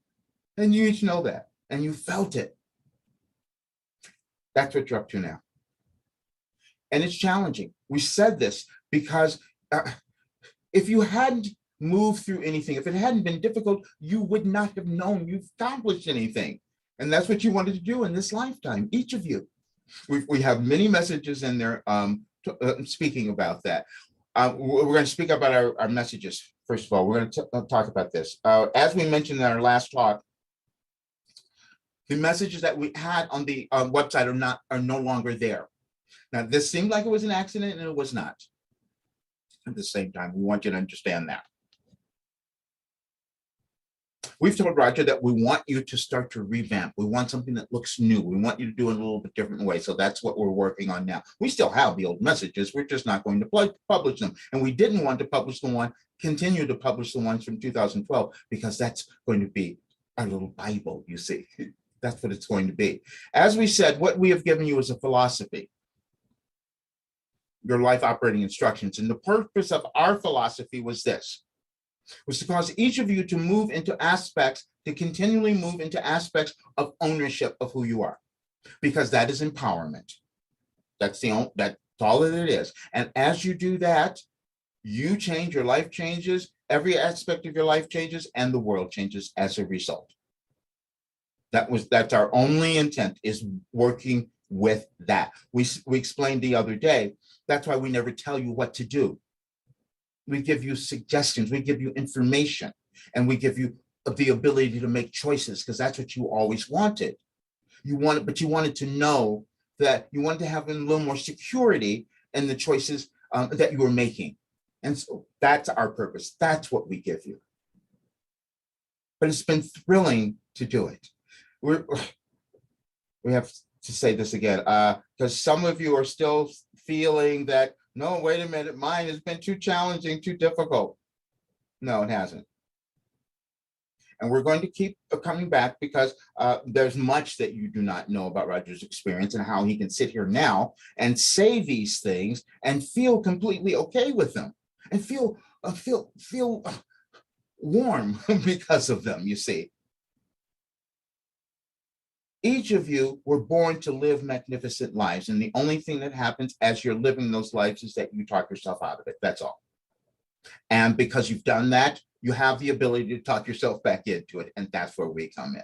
And you each know that. And you felt it. That's what you're up to now. And it's challenging. We said this because if you hadn't moved through anything, if it hadn't been difficult, you would not have known you've accomplished anything. And that's what you wanted to do in this lifetime, each of you. We have many messages in there speaking about that. We're going to speak about our messages. First of all, we're going to talk about this. As we mentioned in our last talk, the messages that we had on the website are no longer there. Now, this seemed like it was an accident, and it was not. At the same time, we want you to understand that. We've told Roger that we want you to start to revamp. We want something that looks new. We want you to do it a little bit different way. So that's what we're working on now. We still have the old messages. We're just not going to publish them. And we didn't want to continue to publish the ones from 2012, because that's going to be our little Bible, you see. That's what it's going to be. As we said, what we have given you is a philosophy, your life operating instructions. And the purpose of our philosophy was this, was to cause each of you to move into aspects, to continually move into aspects of ownership of who you are, because that is empowerment. That's all that it is. And as you do that, you change, your life changes, every aspect of your life changes, and the world changes as a result. That's our only intent, is working with that. We explained the other day, that's why we never tell you what to do. We give you suggestions, we give you information, and we give you the ability to make choices, because that's what you always wanted. But you wanted to know that you wanted to have a little more security in the choices that you were making. And so that's our purpose. That's what we give you. But it's been thrilling to do it. We have to say this again, because some of you are still feeling that, no, wait a minute, mine has been too challenging, too difficult. No, it hasn't. And we're going to keep coming back because there's much that you do not know about Roger's experience and how he can sit here now and say these things and feel completely okay with them and feel warm because of them, you see. Each of you were born to live magnificent lives, and the only thing that happens as you're living those lives is that you talk yourself out of it. That's all. And because you've done that, you have the ability to talk yourself back into it, and that's where we come in.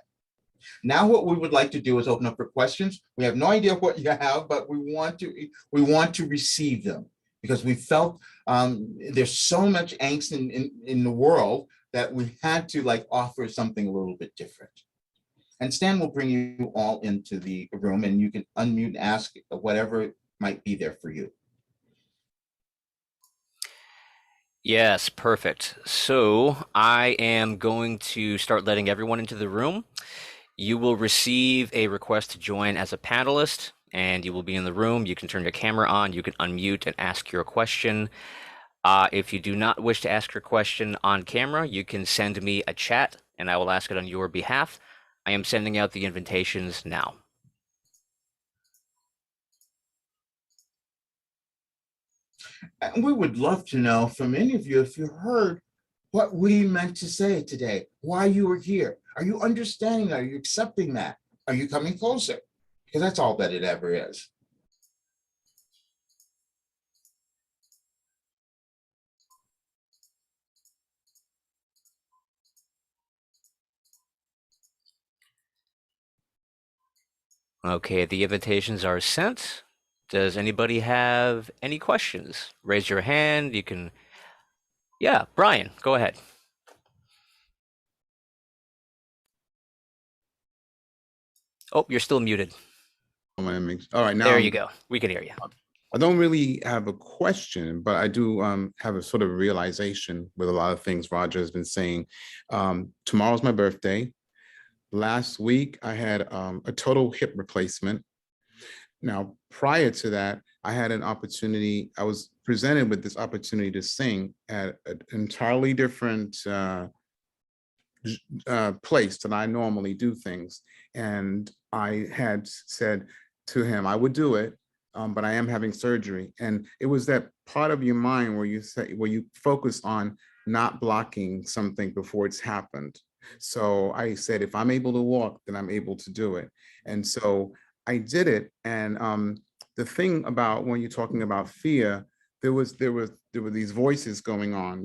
Now, what we would like to do is open up for questions. We have no idea what you have, but we want to receive them because we felt there's so much angst in the world that we had to like offer something a little bit different. And Stan will bring you all into the room and you can unmute and ask whatever might be there for you. Yes, perfect. So I am going to start letting everyone into the room. You will receive a request to join as a panelist, and you will be in the room. You can turn your camera on, you can unmute and ask your question. If you do not wish to ask your question on camera, you can send me a chat, and I will ask it on your behalf. I am sending out the invitations now. And we would love to know from any of you if you heard what we meant to say today, why you were here. Are you understanding that? Are you accepting that? Are you coming closer? Because that's all that it ever is. Okay, the invitations are sent. Does anybody have any questions? Raise your hand. You can. Yeah, Brian, go ahead. Oh, you're still muted. All right, now there you go. We can hear you. I don't really have a question, but I do have a sort of realization with a lot of things Roger has been saying. Tomorrow's my birthday. Last week, I had a total hip replacement. Now, prior to that, I had an opportunity, I was presented with this opportunity to sing at an entirely different place that I normally do things. And I had said to him, I would do it, but I am having surgery. And it was that part of your mind where you focus on not blocking something before it's happened. So I said, if I'm able to walk, then I'm able to do it. And so I did it. And the thing about when you're talking about fear, there were these voices going on,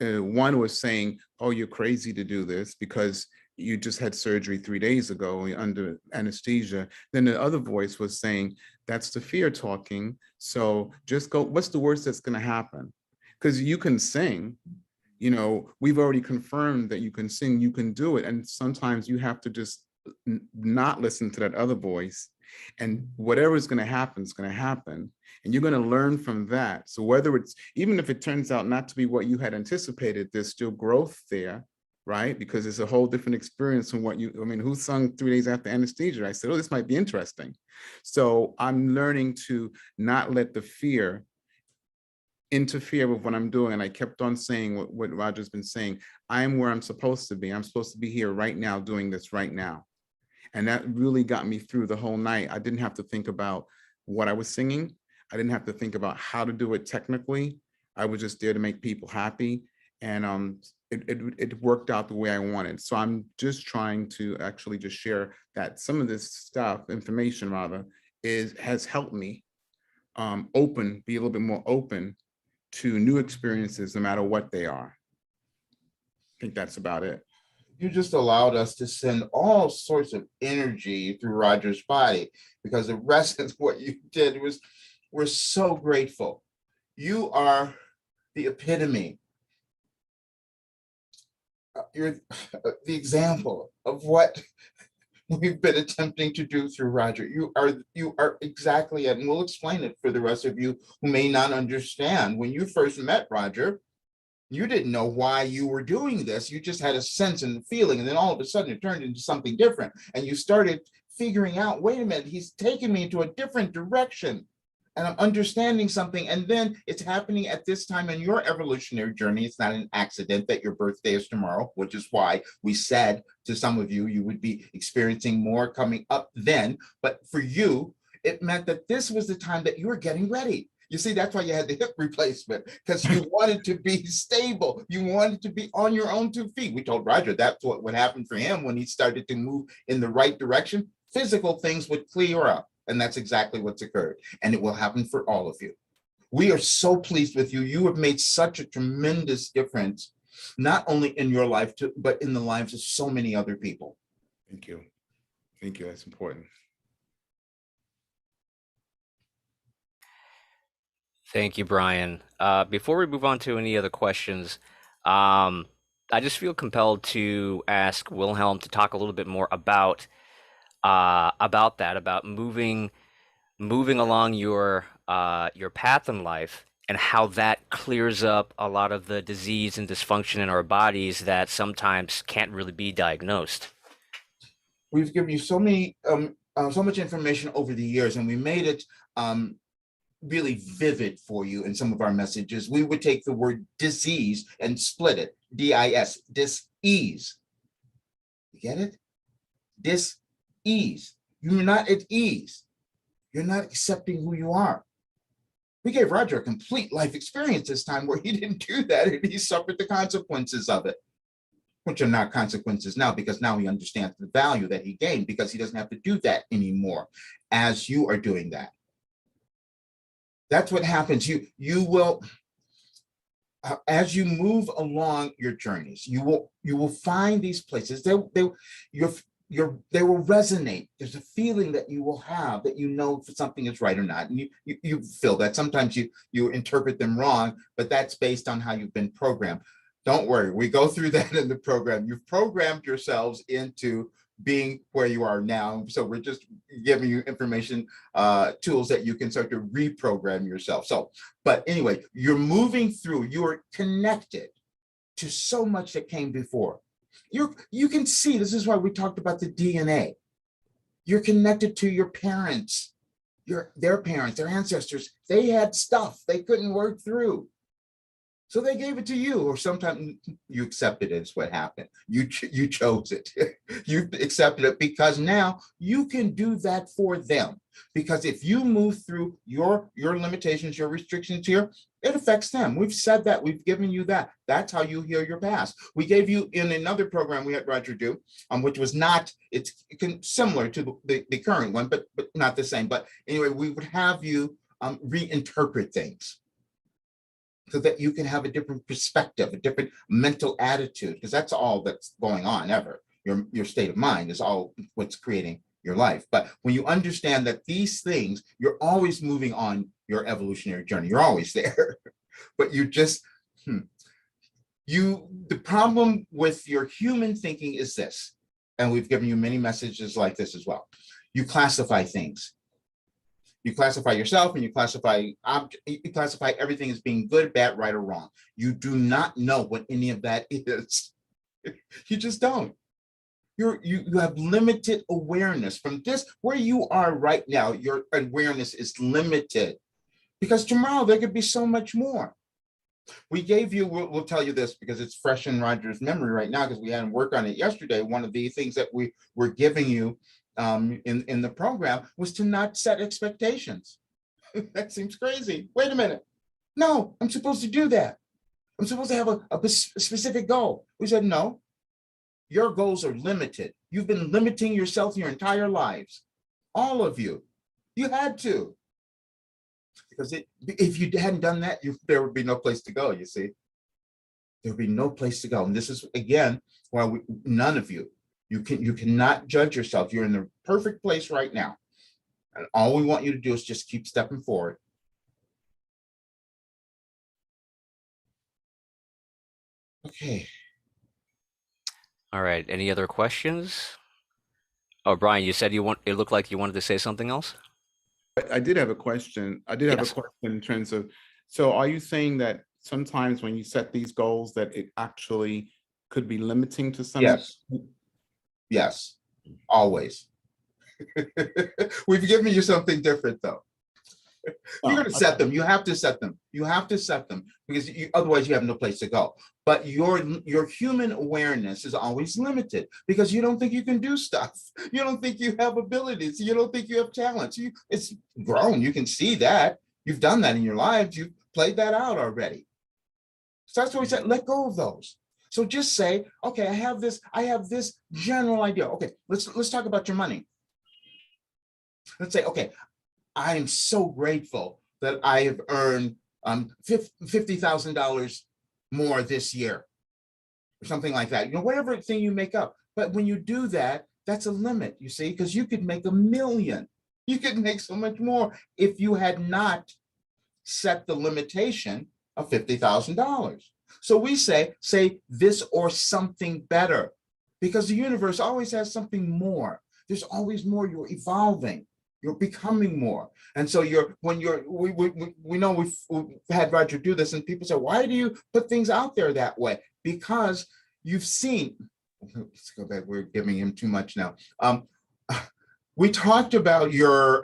one was saying, oh, you're crazy to do this because you just had surgery 3 days ago under anesthesia. Then the other voice was saying, that's the fear talking. So just go, what's the worst that's going to happen? Because you can sing, we've already confirmed that you can sing, you can do it. And sometimes you have to just not listen to that other voice. And whatever is going to happen is going to happen. And you're going to learn from that. So whether it's, even if it turns out not to be what you had anticipated, there's still growth there, right? Because it's a whole different experience from who sung 3 days after anesthesia? I said, oh, this might be interesting. So I'm learning to not let the fear interfere with what I'm doing. And I kept on saying what Roger's been saying, I'm where I'm supposed to be. I'm supposed to be here right now, doing this right now. And that really got me through the whole night. I didn't have to think about what I was singing. I didn't have to think about how to do it technically. I was just there to make people happy. And it worked out the way I wanted. So I'm just trying to actually just share that some of this stuff, information rather, has helped me be a little bit more open to new experiences, no matter what they are. I think that's about it. You just allowed us to send all sorts of energy through Roger's body because the rest of what you did was, we're so grateful. You are the epitome. You're the example of what we've been attempting to do through Roger. You are exactly it. And we'll explain it for the rest of you who may not understand. When you first met Roger, you didn't know why you were doing this. You just had a sense and feeling. And then all of a sudden it turned into something different. And you started figuring out, wait a minute, he's taking me into a different direction. and I'm understanding something, and then it's happening at this time in your evolutionary journey. It's not an accident that your birthday is tomorrow, which is why we said to some of you, you would be experiencing more coming up then. But for you, it meant that this was the time that you were getting ready. You see, that's why you had the hip replacement, because you wanted to be stable. You wanted to be on your own 2 feet. We told Roger that's what would happen for him when he started to move in the right direction. Physical things would clear up. And that's exactly what's occurred. And it will happen for all of you. We are so pleased with you. You have made such a tremendous difference, not only in your life, but in the lives of so many other people. Thank you. Thank you. That's important. Thank you, Brian. Before we move on to any other questions, I just feel compelled to ask Wilhelm to talk a little bit more about that, about moving along your path in life, and how that clears up a lot of the disease and dysfunction in our bodies that sometimes can't really be diagnosed. We've given you so much information over the years, and we made it really vivid for you in some of our messages. We would take the word disease and split it, D-I-S, dis-ease. You get it? Dis-ease. You're not at ease. You're not accepting who you are. We gave Roger a complete life experience this time where he didn't do that, and he suffered the consequences of it, which are not consequences now, because now he understands the value that he gained, because he doesn't have to do that anymore as you are doing that. That's what happens. You will, as you move along your journeys, you will find these places. They will resonate. There's a feeling that you will have, that you know if something is right or not, and you feel that. Sometimes you interpret them wrong, but that's based on how you've been programmed. Don't worry, we go through that in the program. You've programmed yourselves into being where you are now. So we're just giving you information, tools that you can start to reprogram yourself. But anyway, you're moving through, you're connected to so much that came before. You can see, this is why we talked about the DNA. You're connected to your parents, their parents, their ancestors. They had stuff they couldn't work through, so they gave it to you, or sometimes you accepted it. Is what happened. You chose it. You accepted it, because now you can do that for them. Because if you move through your limitations, your restrictions here, it affects them. We've said that. We've given you that. That's how you heal your past. We gave you in another program we had Roger do, which was not, it's similar to the current one, but not the same. But anyway, we would have you reinterpret things, so that you can have a different perspective, a different mental attitude, because that's all that's going on ever. Your state of mind is all what's creating your life. But when you understand that these things, you're always moving on your evolutionary journey. You're always there, but you just, the problem with your human thinking is this, and we've given you many messages like this as well. You classify things. You classify yourself, and you classify everything as being good, bad, right, or wrong. You do not know what any of that is. You just don't. You have limited awareness from this, where you are right now. Your awareness is limited, because tomorrow there could be so much more. We gave you, we'll tell you this because it's fresh in Roger's memory right now, because we hadn't worked on it yesterday. One of the things that we were giving you in the program was to not set expectations. That seems crazy. Wait a minute. No, I'm supposed to do that. I'm supposed to have a specific goal. We said, no, your goals are limited. You've been limiting yourself your entire lives. All of you. You had to. Because if you hadn't done that, there would be no place to go, you see. There would be no place to go. And this is, again, why none of you, you cannot judge yourself. You're in the perfect place right now. And all we want you to do is just keep stepping forward. Okay. All right. Any other questions? Oh, Brian, you said it looked like you wanted to say something else? I did have a question. I did have a question in terms of, so are you saying that sometimes when you set these goals that it actually could be limiting to some? Yes. Yes, always. We've given you something different though. You're going to set them. You have to set them. You have to set them because otherwise you have no place to go. But your human awareness is always limited because you don't think you can do stuff. You don't think you have abilities. You don't think you have talents. It's grown. You can see that. You've done that in your lives. You've played that out already. So that's what we said. Let go of those. So just say, okay, I have this general idea. Okay, let's talk about your money. Let's say, okay, I am so grateful that I have earned $50,000 more this year, or something like that. Whatever thing you make up. But when you do that, that's a limit, you see, because you could make $1 million. You could make so much more if you had not set the limitation of $50,000. So we say this or something better, because the universe always has something more. There's always more. You're evolving. You're becoming more. And so we know we've had Roger do this, and people say, why do you put things out there that way? Because you've seen, let's go back, we're giving him too much now. We talked about your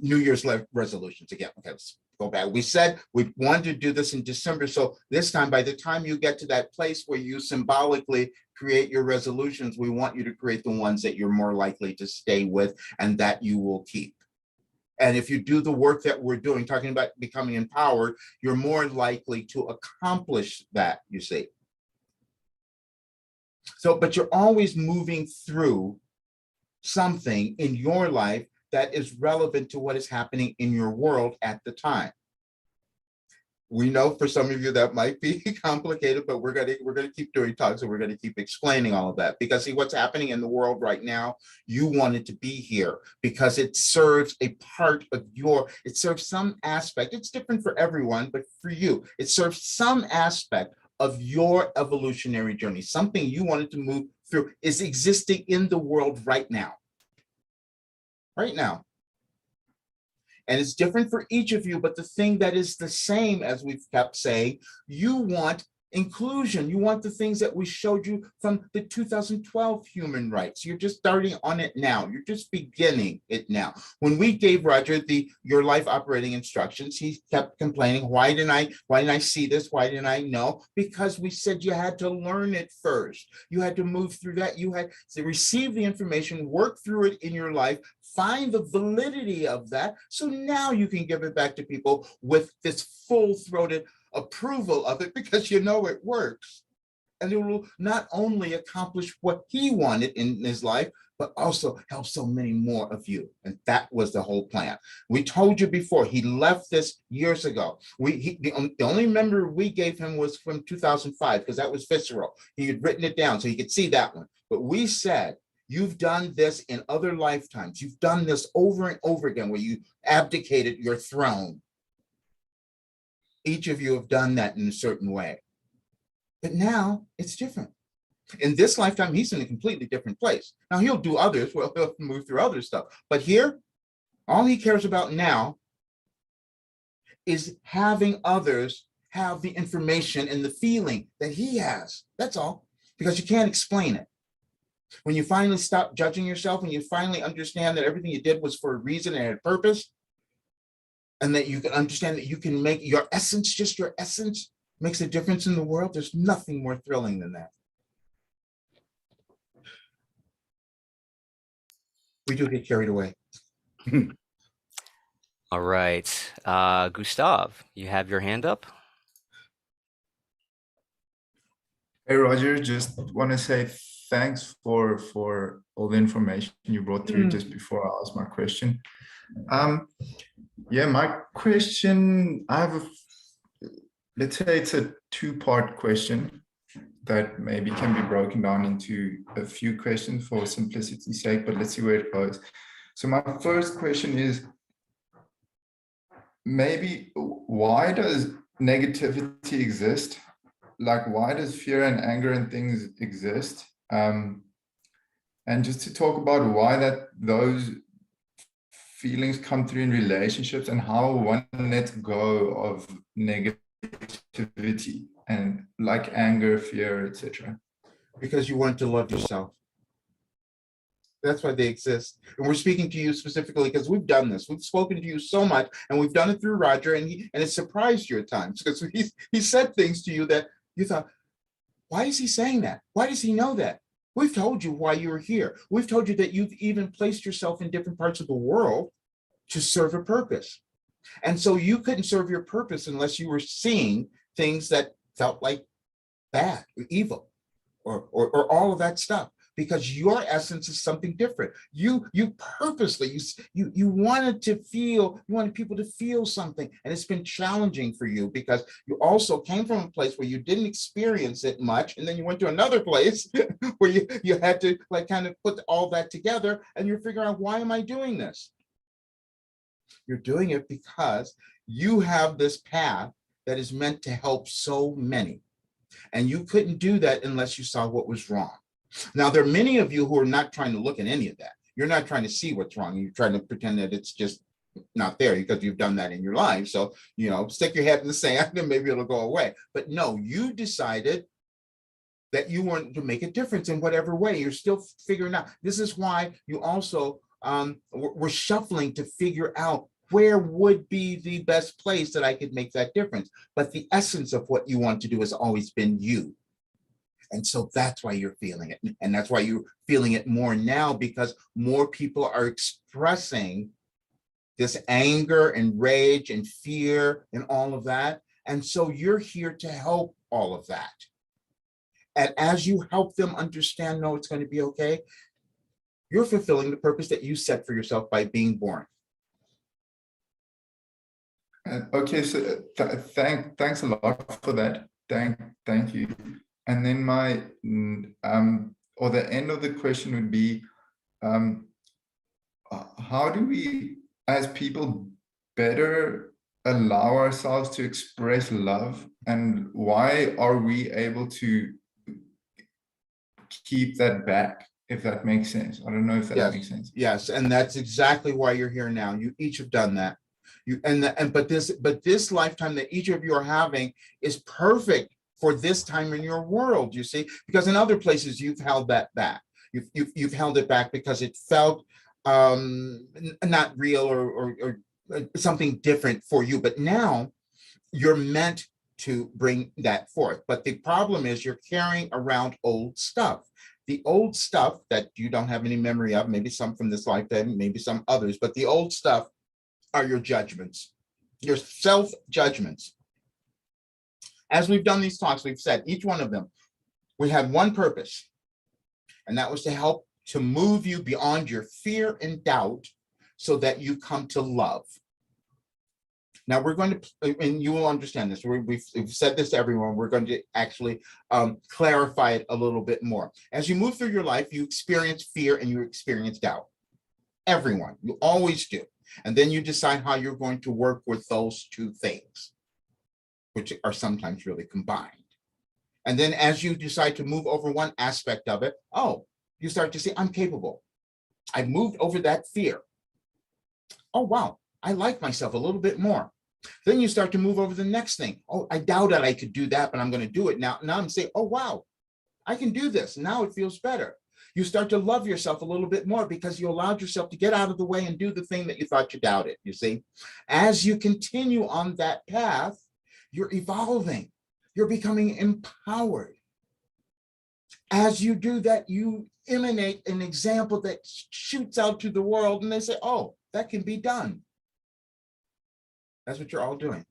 New Year's resolutions again. Okay, let's go back. We said we wanted to do this in December. So this time, by the time you get to that place where you symbolically create your resolutions, we want you to create the ones that you're more likely to stay with and that you will keep. And if you do the work that we're doing, talking about becoming empowered, you're more likely to accomplish that, you see. So, but you're always moving through something in your life that is relevant to what is happening in your world at the time. We know for some of you that might be complicated, but we're gonna keep doing talks, and we're gonna keep explaining all of that, because see what's happening in the world right now. You wanted to be here because it serves a part of it serves some aspect. It's different for everyone, but for you, it serves some aspect of your evolutionary journey. Something you wanted to move through is existing in the world right now. Right now. And it's different for each of you, but the thing that is the same, as we've kept saying, you want inclusion. You want the things that we showed you from the 2012 human rights. You're just starting on it now. You're just beginning it now. When we gave Roger your life operating instructions, he kept complaining, why didn't I see this? Why didn't I know? Because we said you had to learn it first. You had to move through that. You had to receive the information, work through it in your life, find the validity of that. So now you can give it back to people with this full-throated approval of it, because you know it works. And it will not only accomplish what he wanted in his life, but also help so many more of you. And that was the whole plan. We told you before, he left this years ago. The only memory we gave him was from 2005, because that was visceral. He had written it down so he could see that one. But we said, you've done this in other lifetimes. You've done this over and over again, where you abdicated your throne. Each of you have done that in a certain way. But now it's different. In this lifetime, he's in a completely different place. Now he'll do others, well, he'll move through other stuff. But here, all he cares about now is having others have the information and the feeling that he has. That's all, because you can't explain it. When you finally stop judging yourself, when you finally understand that everything you did was for a reason and had a purpose, and that you can understand that you can make your essence, just your essence, makes a difference in the world, there's nothing more thrilling than that. We do get carried away. All right. Gustav, you have your hand up. Hey, Roger, just want to say thanks for all the information you brought through just before I ask my question. Yeah, my question, let's say it's a two-part question that maybe can be broken down into a few questions for simplicity's sake, but let's see where it goes. So my first question is, maybe why does negativity exist? Like, why does fear and anger and things exist? And just to talk about why those feelings come through in relationships, and how one lets go of negativity and like anger, fear, etc. Because you want to love yourself. That's why they exist. And we're speaking to you specifically because we've done this. We've spoken to you so much, and we've done it through Roger, and it surprised you at times because he said things to you that you thought, why is he saying that? Why does he know that? We've told you why you're here. We've told you that you've even placed yourself in different parts of the world to serve a purpose. And so you couldn't serve your purpose unless you were seeing things that felt like bad or evil or all of that stuff, because your essence is something different. You purposely, you wanted to feel, you wanted people to feel something, and it's been challenging for you because you also came from a place where you didn't experience it much, and then you went to another place where you had to like kind of put all that together, and you're figuring out, why am I doing this? You're doing it because you have this path that is meant to help so many. And you couldn't do that unless you saw what was wrong. Now, there are many of you who are not trying to look at any of that. You're not trying to see what's wrong. You're trying to pretend that it's just not there because you've done that in your life. So, stick your head in the sand and maybe it'll go away. But no, you decided that you want to make a difference in whatever way. You're still figuring out. This is why you also were shuffling to figure out where would be the best place that I could make that difference. But the essence of what you want to do has always been you. And so that's why you're feeling it. And that's why you're feeling it more now, because more people are expressing this anger and rage and fear and all of that. And so you're here to help all of that. And as you help them understand, no, it's going to be okay, you're fulfilling the purpose that you set for yourself by being born. Okay, so thanks a lot for that. Thank you. And then my or the end of the question would be, how do we as people better allow ourselves to express love, and why are we able to keep that back, if that makes sense? I don't know if that makes sense. Yes, and that's exactly why you're here now. You each have done that. But this lifetime that each of you are having is perfect for this time in your world, you see, because in other places you've held that back. You've held it back because it felt not real or something different for you. But now you're meant to bring that forth. But the problem is you're carrying around old stuff. The old stuff that you don't have any memory of, maybe some from this lifetime, maybe some others, but the old stuff are your judgments, your self-judgments. As we've done these talks, we've said each one of them, we had one purpose, and that was to help to move you beyond your fear and doubt so that you come to love. Now we're going to, and you will understand this, we've said this to everyone, we're going to actually clarify it a little bit more. As you move through your life, you experience fear and you experience doubt. Everyone, you always do. And then you decide how you're going to work with those two things, which are sometimes really combined. And then as you decide to move over one aspect of it, you start to say, I'm capable. I've moved over that fear. Oh, wow, I like myself a little bit more. Then you start to move over the next thing. Oh, I doubted I could do that, but I'm going to do it now. Now I'm saying, oh, wow, I can do this. Now it feels better. You start to love yourself a little bit more because you allowed yourself to get out of the way and do the thing that you thought you doubted, you see. As you continue on that path, you're evolving. You're becoming empowered. As you do that, you emanate an example that shoots out to the world, and they say, oh, that can be done. That's what you're all doing.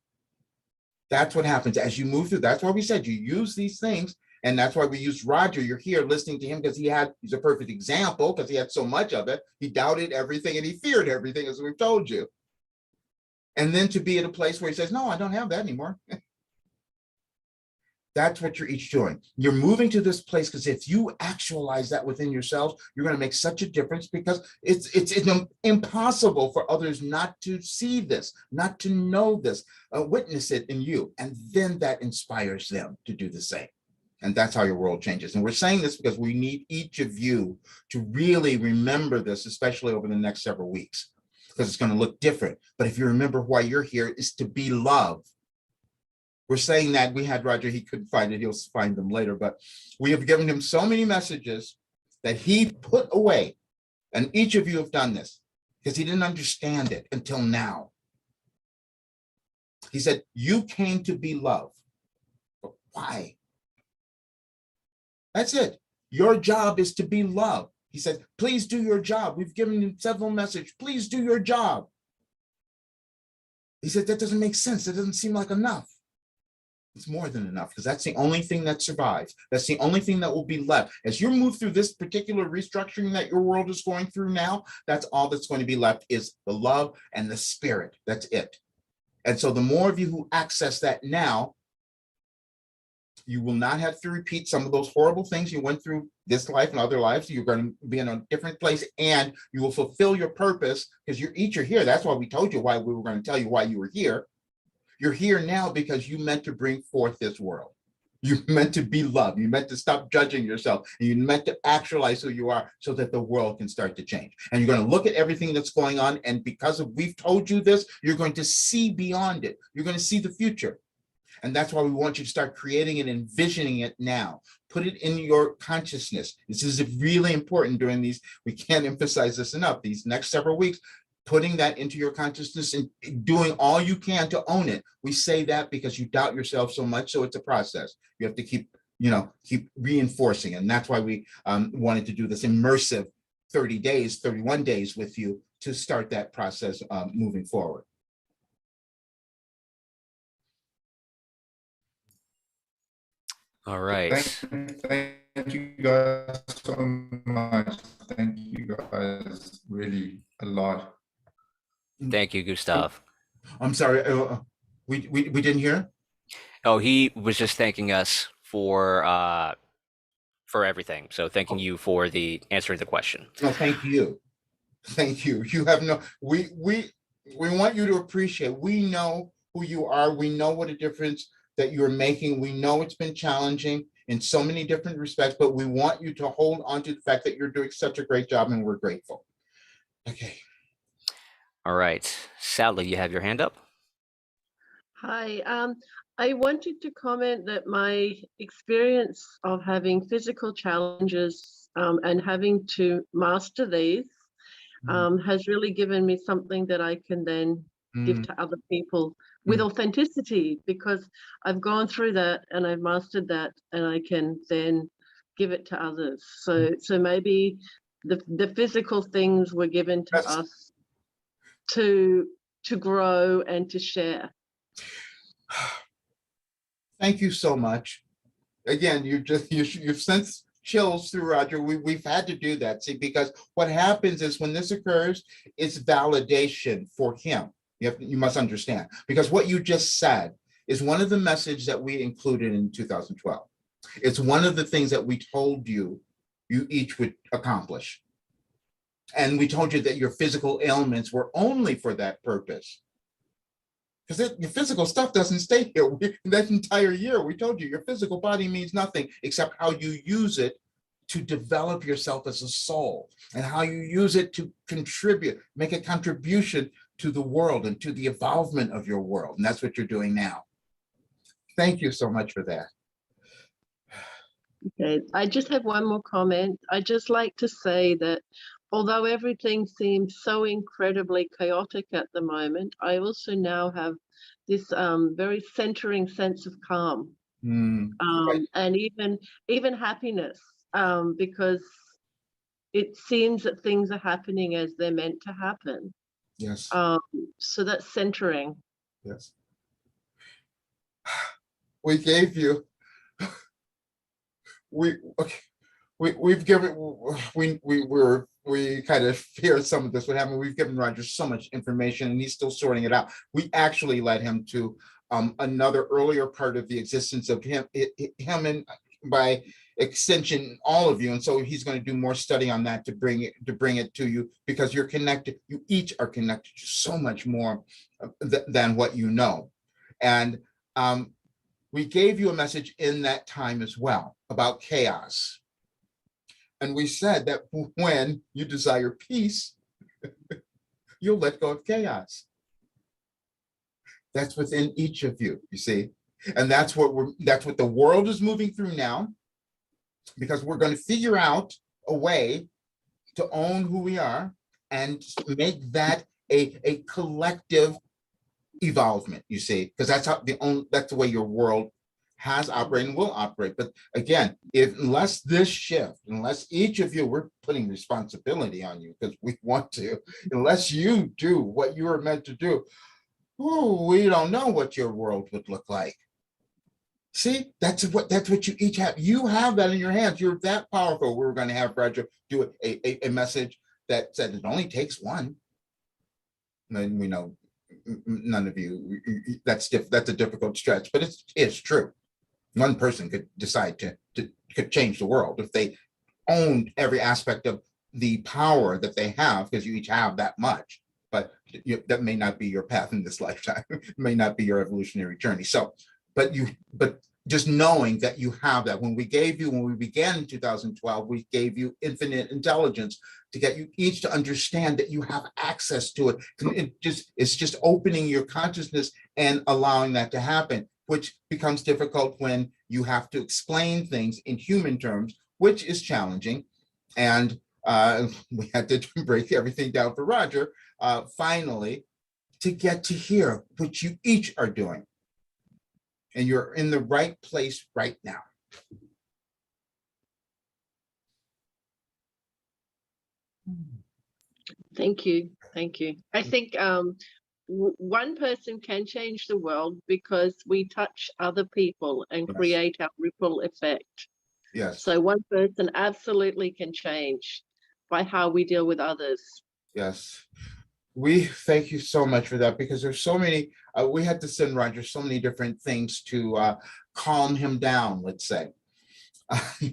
That's what happens as you move through. That's why we said you use these things. And that's why we use Roger. You're here listening to him because he's a perfect example because he had so much of it. He doubted everything and he feared everything, as we've told you. And then to be at a place where he says, no, I don't have that anymore. That's what you're each doing. You're moving to this place because if you actualize that within yourselves, you're going to make such a difference, because it's impossible for others not to see this, not to know this, witness it in you. And then that inspires them to do the same. And that's how your world changes. And we're saying this because we need each of you to really remember this, especially over the next several weeks, because it's going to look different. But if you remember why you're here is to be loved. We're saying that we had Roger, he couldn't find it. He'll find them later, but we have given him so many messages that he put away And each of you have done this because he didn't understand it until now. He said, you came to be loved. But why? That's it. Your job is to be loved. He said, please do your job. We've given you several messages. Please do your job. He said, that doesn't make sense. That doesn't seem like enough. It's more than enough because that's the only thing that survives. That's the only thing that will be left. As you move through this particular restructuring that your world is going through now, that's all that's going to be left is the love and the spirit. That's it. And so the more of you who access that now, you will not have to repeat some of those horrible things you went through this life and other lives. You're going to be in a different place and you will fulfill your purpose because you're here. That's why we told you why we were going to tell you why you were here. You're here now because you meant to bring forth this world. You meant to be loved. You meant to stop judging yourself. And you meant to actualize who you are so that the world can start to change. And you're going to look at everything that's going on. And because we've told you this, you're going to see beyond it. You're going to see the future. And that's why we want you to start creating and envisioning it now. Put it in your consciousness. This is really important during these, we can't emphasize this enough, these next several weeks, putting that into your consciousness and doing all you can to own it. We say that because you doubt yourself so much. So it's a process. You have to keep reinforcing it. And that's why we wanted to do this immersive 30 days, 31 days with you to start that process moving forward. All right. Thank you guys so much. Thank you guys really a lot. Thank you, Gustav. I'm sorry, we didn't hear? Oh, he was just thanking us for everything. So thanking you for the answering the question. No, thank you. Thank you. You have no, we want you to appreciate, we know who you are. We know what a difference that you're making. We know it's been challenging in so many different respects, but we want you to hold on to the fact that you're doing such a great job and we're grateful. Okay. All right. Sally, you have your hand up. Hi. I wanted to comment that my experience of having physical challenges and having to master these has really given me something that I can then give to other people with authenticity, because I've gone through that and I've mastered that and I can then give it to others. So maybe the physical things were given to us to grow and to share. Thank you so much. Again, you've sent chills through, Roger. We've had to do that, see, because what happens is when this occurs, it's validation for him. You must understand, because what you just said is one of the messages that we included in 2012. It's one of the things that we told you each would accomplish. And we told you that your physical ailments were only for that purpose. Because your physical stuff doesn't stay here. That entire year, we told you your physical body means nothing except how you use it to develop yourself as a soul and how you use it to contribute, make a contribution to the world and to the evolvement of your world. And that's what you're doing now. Thank you so much for that. Okay, I just have one more comment. I just like to say that although everything seems so incredibly chaotic at the moment, I also now have this very centering sense of calm and even happiness, because it seems that things are happening as they're meant to happen. Yes. So that's centering. Yes. We gave you. We've given, we kind of fear some of this would happen. We've given Roger so much information and he's still sorting it out. We actually led him to another earlier part of the existence of him and by extension, all of you. And so he's going to do more study on that to bring it to you, because you're connected. You each are connected to so much more than what you know. And we gave you a message in that time as well about chaos. And we said that when you desire peace, you'll let go of chaos. That's within each of you, you see? And that's what the world is moving through now, because we're going to figure out a way to own who we are and make that a collective evolvement, you see, because that's the way your world has operated and will operate. But again, unless each of you, we're putting responsibility on you because we want to, unless you do what you are meant to do, we don't know what your world would look like. See, that's what you each have. You have that in your hands. You're that powerful. We're going to have Roger do a message that said it only takes one. And we know none of you, that's a difficult stretch, but it's true. One person could decide could change the world if they owned every aspect of the power that they have, because you each have that much. But that may not be your path in this lifetime. It may not be your evolutionary journey. So, but just knowing that you have that. When we began in 2012, we gave you infinite intelligence to get you each to understand that you have access to it. It's just opening your consciousness and allowing that to happen, which becomes difficult when you have to explain things in human terms, which is challenging. And we had to break everything down for Roger, finally, to get to hear what you each are doing. And you're in the right place right now. Thank you. Thank you. I think one person can change the world because we touch other people and Yes. create our ripple effect. Yes. So one person absolutely can change by how we deal with others. Yes. We thank you so much for that, because there's so many, we had to send Roger so many different things to calm him down, let's say.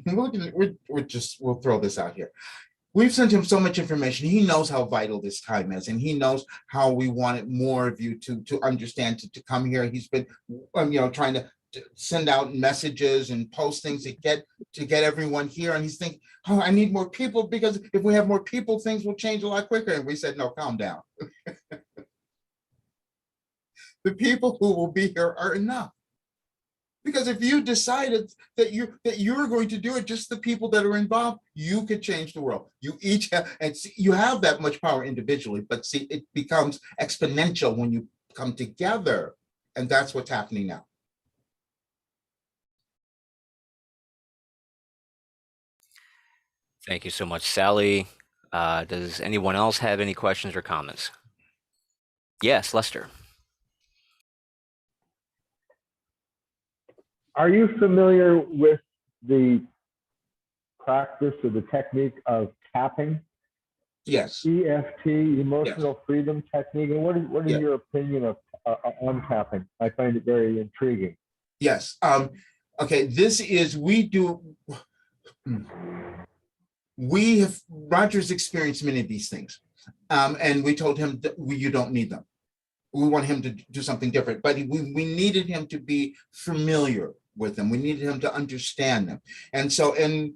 We'll throw this out here. We've sent him so much information. He knows how vital this time is, and he knows how we wanted more of you to understand, to come here. He's been, trying to send out messages and post things to get everyone here. And he's thinking, oh, I need more people, because if we have more people, things will change a lot quicker. And we said, no, calm down. The people who will be here are enough. Because if you decided that you're going to do it, just the people that are involved, you could change the world. You each have, and you have that much power individually, but see, it becomes exponential when you come together. And that's what's happening now. Thank you so much, Sally. Does anyone else have any questions or comments? Yes, Lester. Are you familiar with the practice or the technique of tapping? Yes. EFT, emotional freedom technique. And what is your opinion of on tapping? I find it very intriguing. Yes. Okay. Roger's experienced many of these things. And we told him that you don't need them. We want him to do something different, but we needed him to be familiar with them. We needed him to understand them. And so, and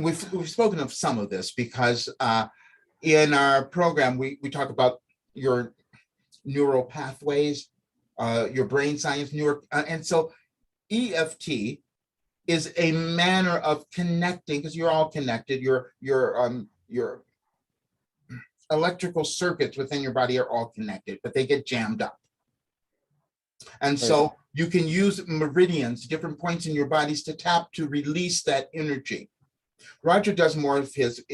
we've spoken of some of this, because in our program, we talk about your neural pathways, your brain science, and so EFT is a manner of connecting, because you're all connected. Your electrical circuits within your body are all connected, but they get jammed up. And so you can use meridians, different points in your bodies, to tap to release that energy. Roger does more of his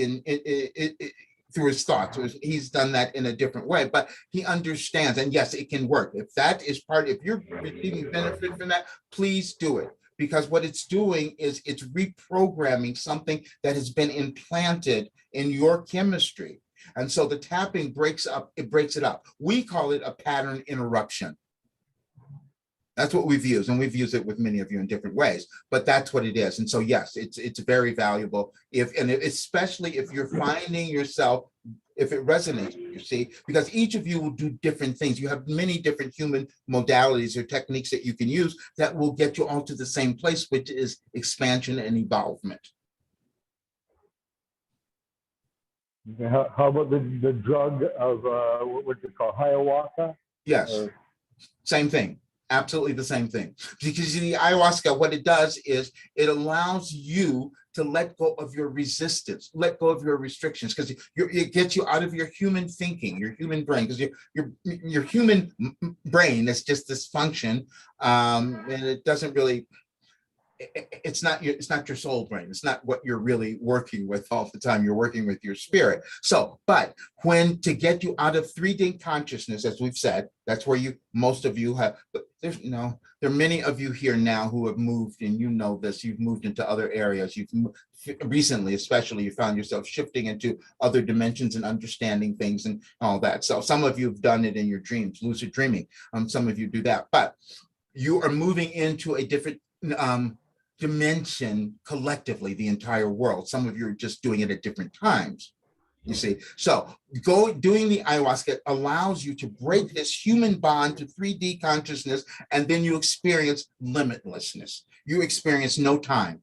through his thoughts. He's done that in a different way, but he understands. And yes, it can work. If that is if you're receiving benefit from that, please do it. Because what it's doing is it's reprogramming something that has been implanted in your chemistry. And so the tapping breaks it up. We call it a pattern interruption. That's what we've used, and we've used it with many of you in different ways, but that's what it is. And so, yes, it's very valuable, especially if you're finding yourself, if it resonates, you see, because each of you will do different things. You have many different human modalities or techniques that you can use that will get you all to the same place, which is expansion and evolvement. How about the drug of what's it called, ayahuasca? Yes, same thing. Absolutely the same thing. Because the ayahuasca, what it does is it allows you to let go of your resistance, let go of your restrictions, because it gets you out of your human thinking, your human brain, because your human brain is just this function, and it doesn't really, it's not your soul brain. It's not what you're really working with all the time. You're working with your spirit. So, but when to get you out of 3D consciousness, as we've said, that's where most of you have, but there's, there are many of you here now who have moved, and you know this, you've moved into other areas. You've recently, especially, you found yourself shifting into other dimensions and understanding things and all that. So some of you have done it in your dreams, lucid dreaming. Some of you do that, but you are moving into a different dimension collectively, the entire world. Some of you are just doing it at different times, you see. So doing the ayahuasca allows you to break this human bond to 3D consciousness, and then you experience limitlessness. You experience no time.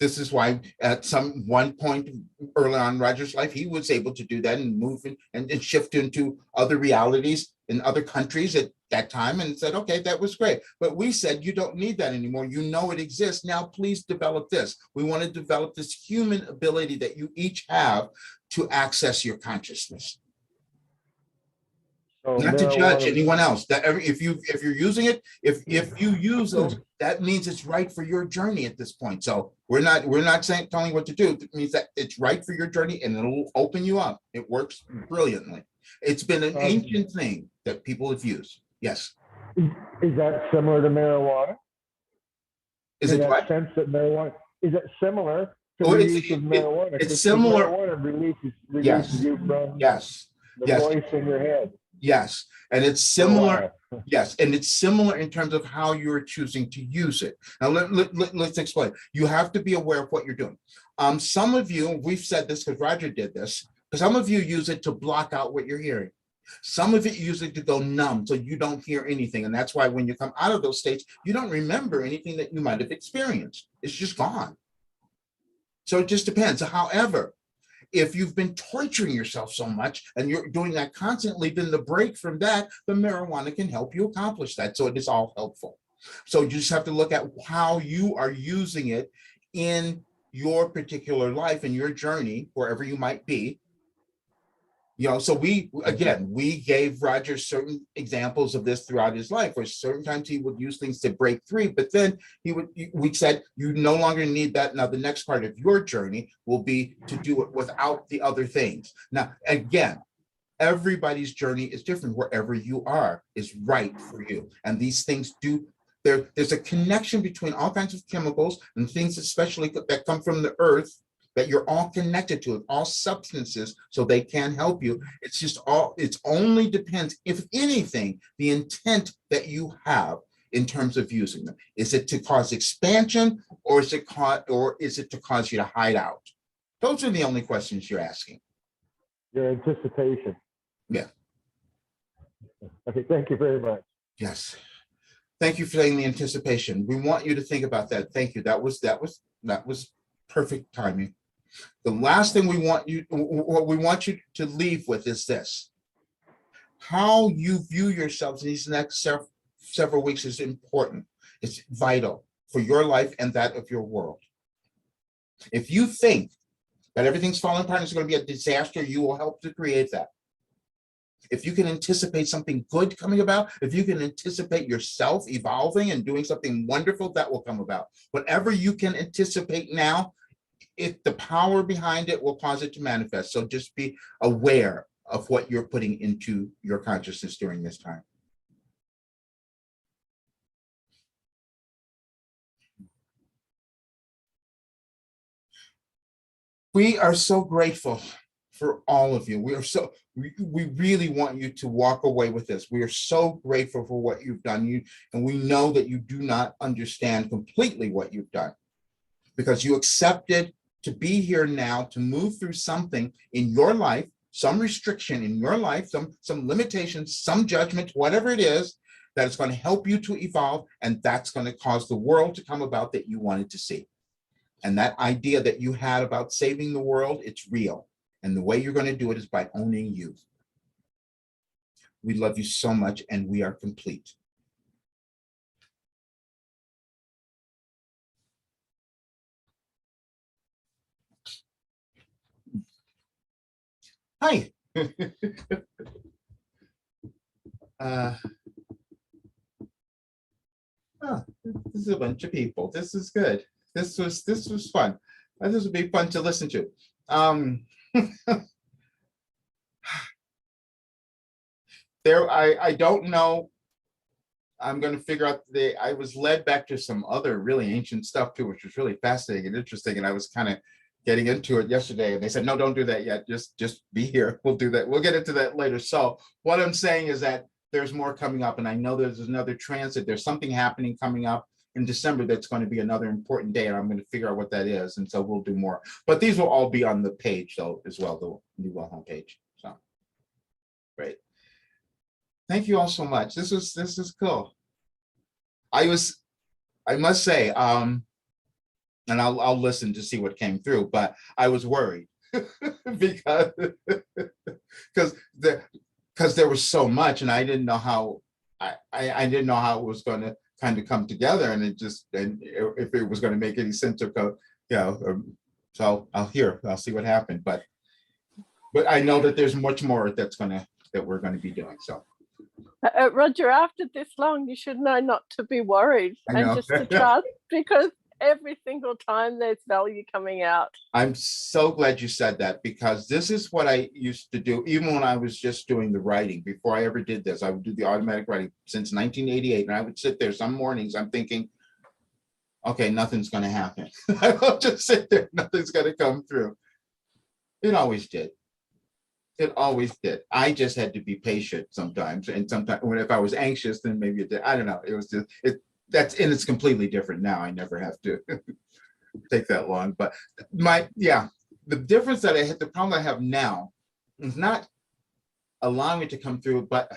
This is why at one point early on in Roger's life, he was able to do that and move and shift into other realities in other countries at that time, and said, okay, that was great. But we said, you don't need that anymore. You know it exists. Now, please develop this. We want to develop this human ability that you each have to access your consciousness. So not to judge marijuana- anyone else. That if you're using it, if you use those, that means it's right for your journey at this point. So we're not saying telling you what to do. It means that it's right for your journey, and it'll open you up. It works brilliantly. It's been an ancient thing that people have used. Yes. Is that similar to marijuana? Is in it that what? sense that marijuana is it similar to Oh, the it's- use of it- marijuana? it's 'Cause similar. Marijuana releases Yes. you from Yes. the Yes. voice in your head. Yes. And it's For a similar. while. Yes, and it's similar in terms of how you're choosing to use it. Now, let's explain. You have to be aware of what you're doing. Some of you, we've said this because Roger did this, because some of you use it to block out what you're hearing. Some of it you use it to go numb, so you don't hear anything. And that's why when you come out of those states, you don't remember anything that you might have experienced. It's just gone. So it just depends. However, if you've been torturing yourself so much and you're doing that constantly, then the break from that, the marijuana can help you accomplish that. So it is all helpful. So you just have to look at how you are using it in your particular life and your journey, wherever you might be. So we gave Roger certain examples of this throughout his life, where certain times he would use things to break free, but then we said, you no longer need that. Now, the next part of your journey will be to do it without the other things. Now, again, everybody's journey is different. Wherever you are is right for you. And these things there's a connection between all kinds of chemicals and things, especially that come from the earth, that you're all connected to it, all substances, so they can help you. It only depends, if anything, the intent that you have in terms of using them. Is it to cause expansion, or is it to cause you to hide out? Those are the only questions you're asking. Your anticipation. Yeah. Okay, thank you very much. Yes. Thank you for saying the anticipation. We want you to think about that. Thank you. That was perfect timing. The last thing what we want you to leave with is this. How you view yourselves in these next several weeks is important. It's vital for your life and that of your world. If you think that everything's falling apart and it's going to be a disaster, you will help to create that. If you can anticipate something good coming about, if you can anticipate yourself evolving and doing something wonderful, that will come about. Whatever you can anticipate now, the power behind it will cause it to manifest. So just be aware of what you're putting into your consciousness during this time. We are so grateful for all of you. We really want you to walk away with this. We are so grateful for what you've done. And we know that you do not understand completely what you've done, because you accepted to be here now, to move through something in your life, some restriction in your life, some limitations, some judgment, whatever it is, that is going to help you to evolve, and that's going to cause the world to come about that you wanted to see. And that idea that you had about saving the world, it's real. And the way you're going to do it is by owning you. We love you so much, and we are complete. Hi. uh, oh, this is a bunch of people. This is good. This was fun. This would be fun to listen to. I don't know. I'm going to figure out I was led back to some other really ancient stuff too, which was really fascinating and interesting. And I was kind of getting into it yesterday, and they said, no, don't do that yet. Just be here. We'll do that. We'll get into that later. So what I'm saying is that there's more coming up, and I know there's another transit. There's something happening coming up in December that's going to be another important day, and I'm going to figure out what that is. And so we'll do more. But these will all be on the page though as well, the new homepage. So great. Thank you all so much. This is cool. I must say, and I'll listen to see what came through, but I was worried because there was so much, and I didn't know how I didn't know how it was going to kind of come together, and if it was going to make any sense or go, so I'll see what happened, but I know that there's much more that we're going to be doing. So. Roger, after this long, you should know not to be worried and just to trust, because every single time there's value coming out. I'm so glad you said that, because this is what I used to do even when I was just doing the writing. Before I ever did this, I would do the automatic writing since 1988, and I would sit there some mornings, I'm thinking, okay, nothing's going to happen. I will just sit there, nothing's going to come through. It always did. It always did. I just had to be patient sometimes, and sometimes if I was anxious, then maybe it did. I don't know. It was just it's completely different now. I never have to take that long. But the difference the problem I have now is not allowing it to come through, but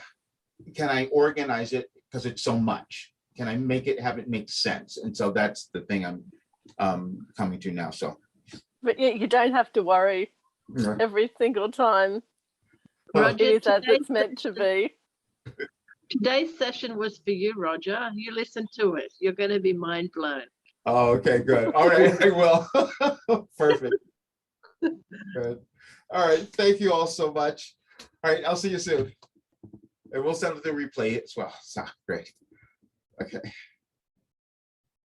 can I organize it, because it's so much? Can I have it make sense? And so that's the thing I'm coming to now. So, but you don't have to worry every single time. Roger, it is as it's meant to be. Today's session was for you, Roger. You listen to it. You're going to be mind blown. Oh, okay, good. All right, I will. Perfect. Good. All right, thank you all so much. All right, I'll see you soon. And we'll send the replay as well. So great. Okay.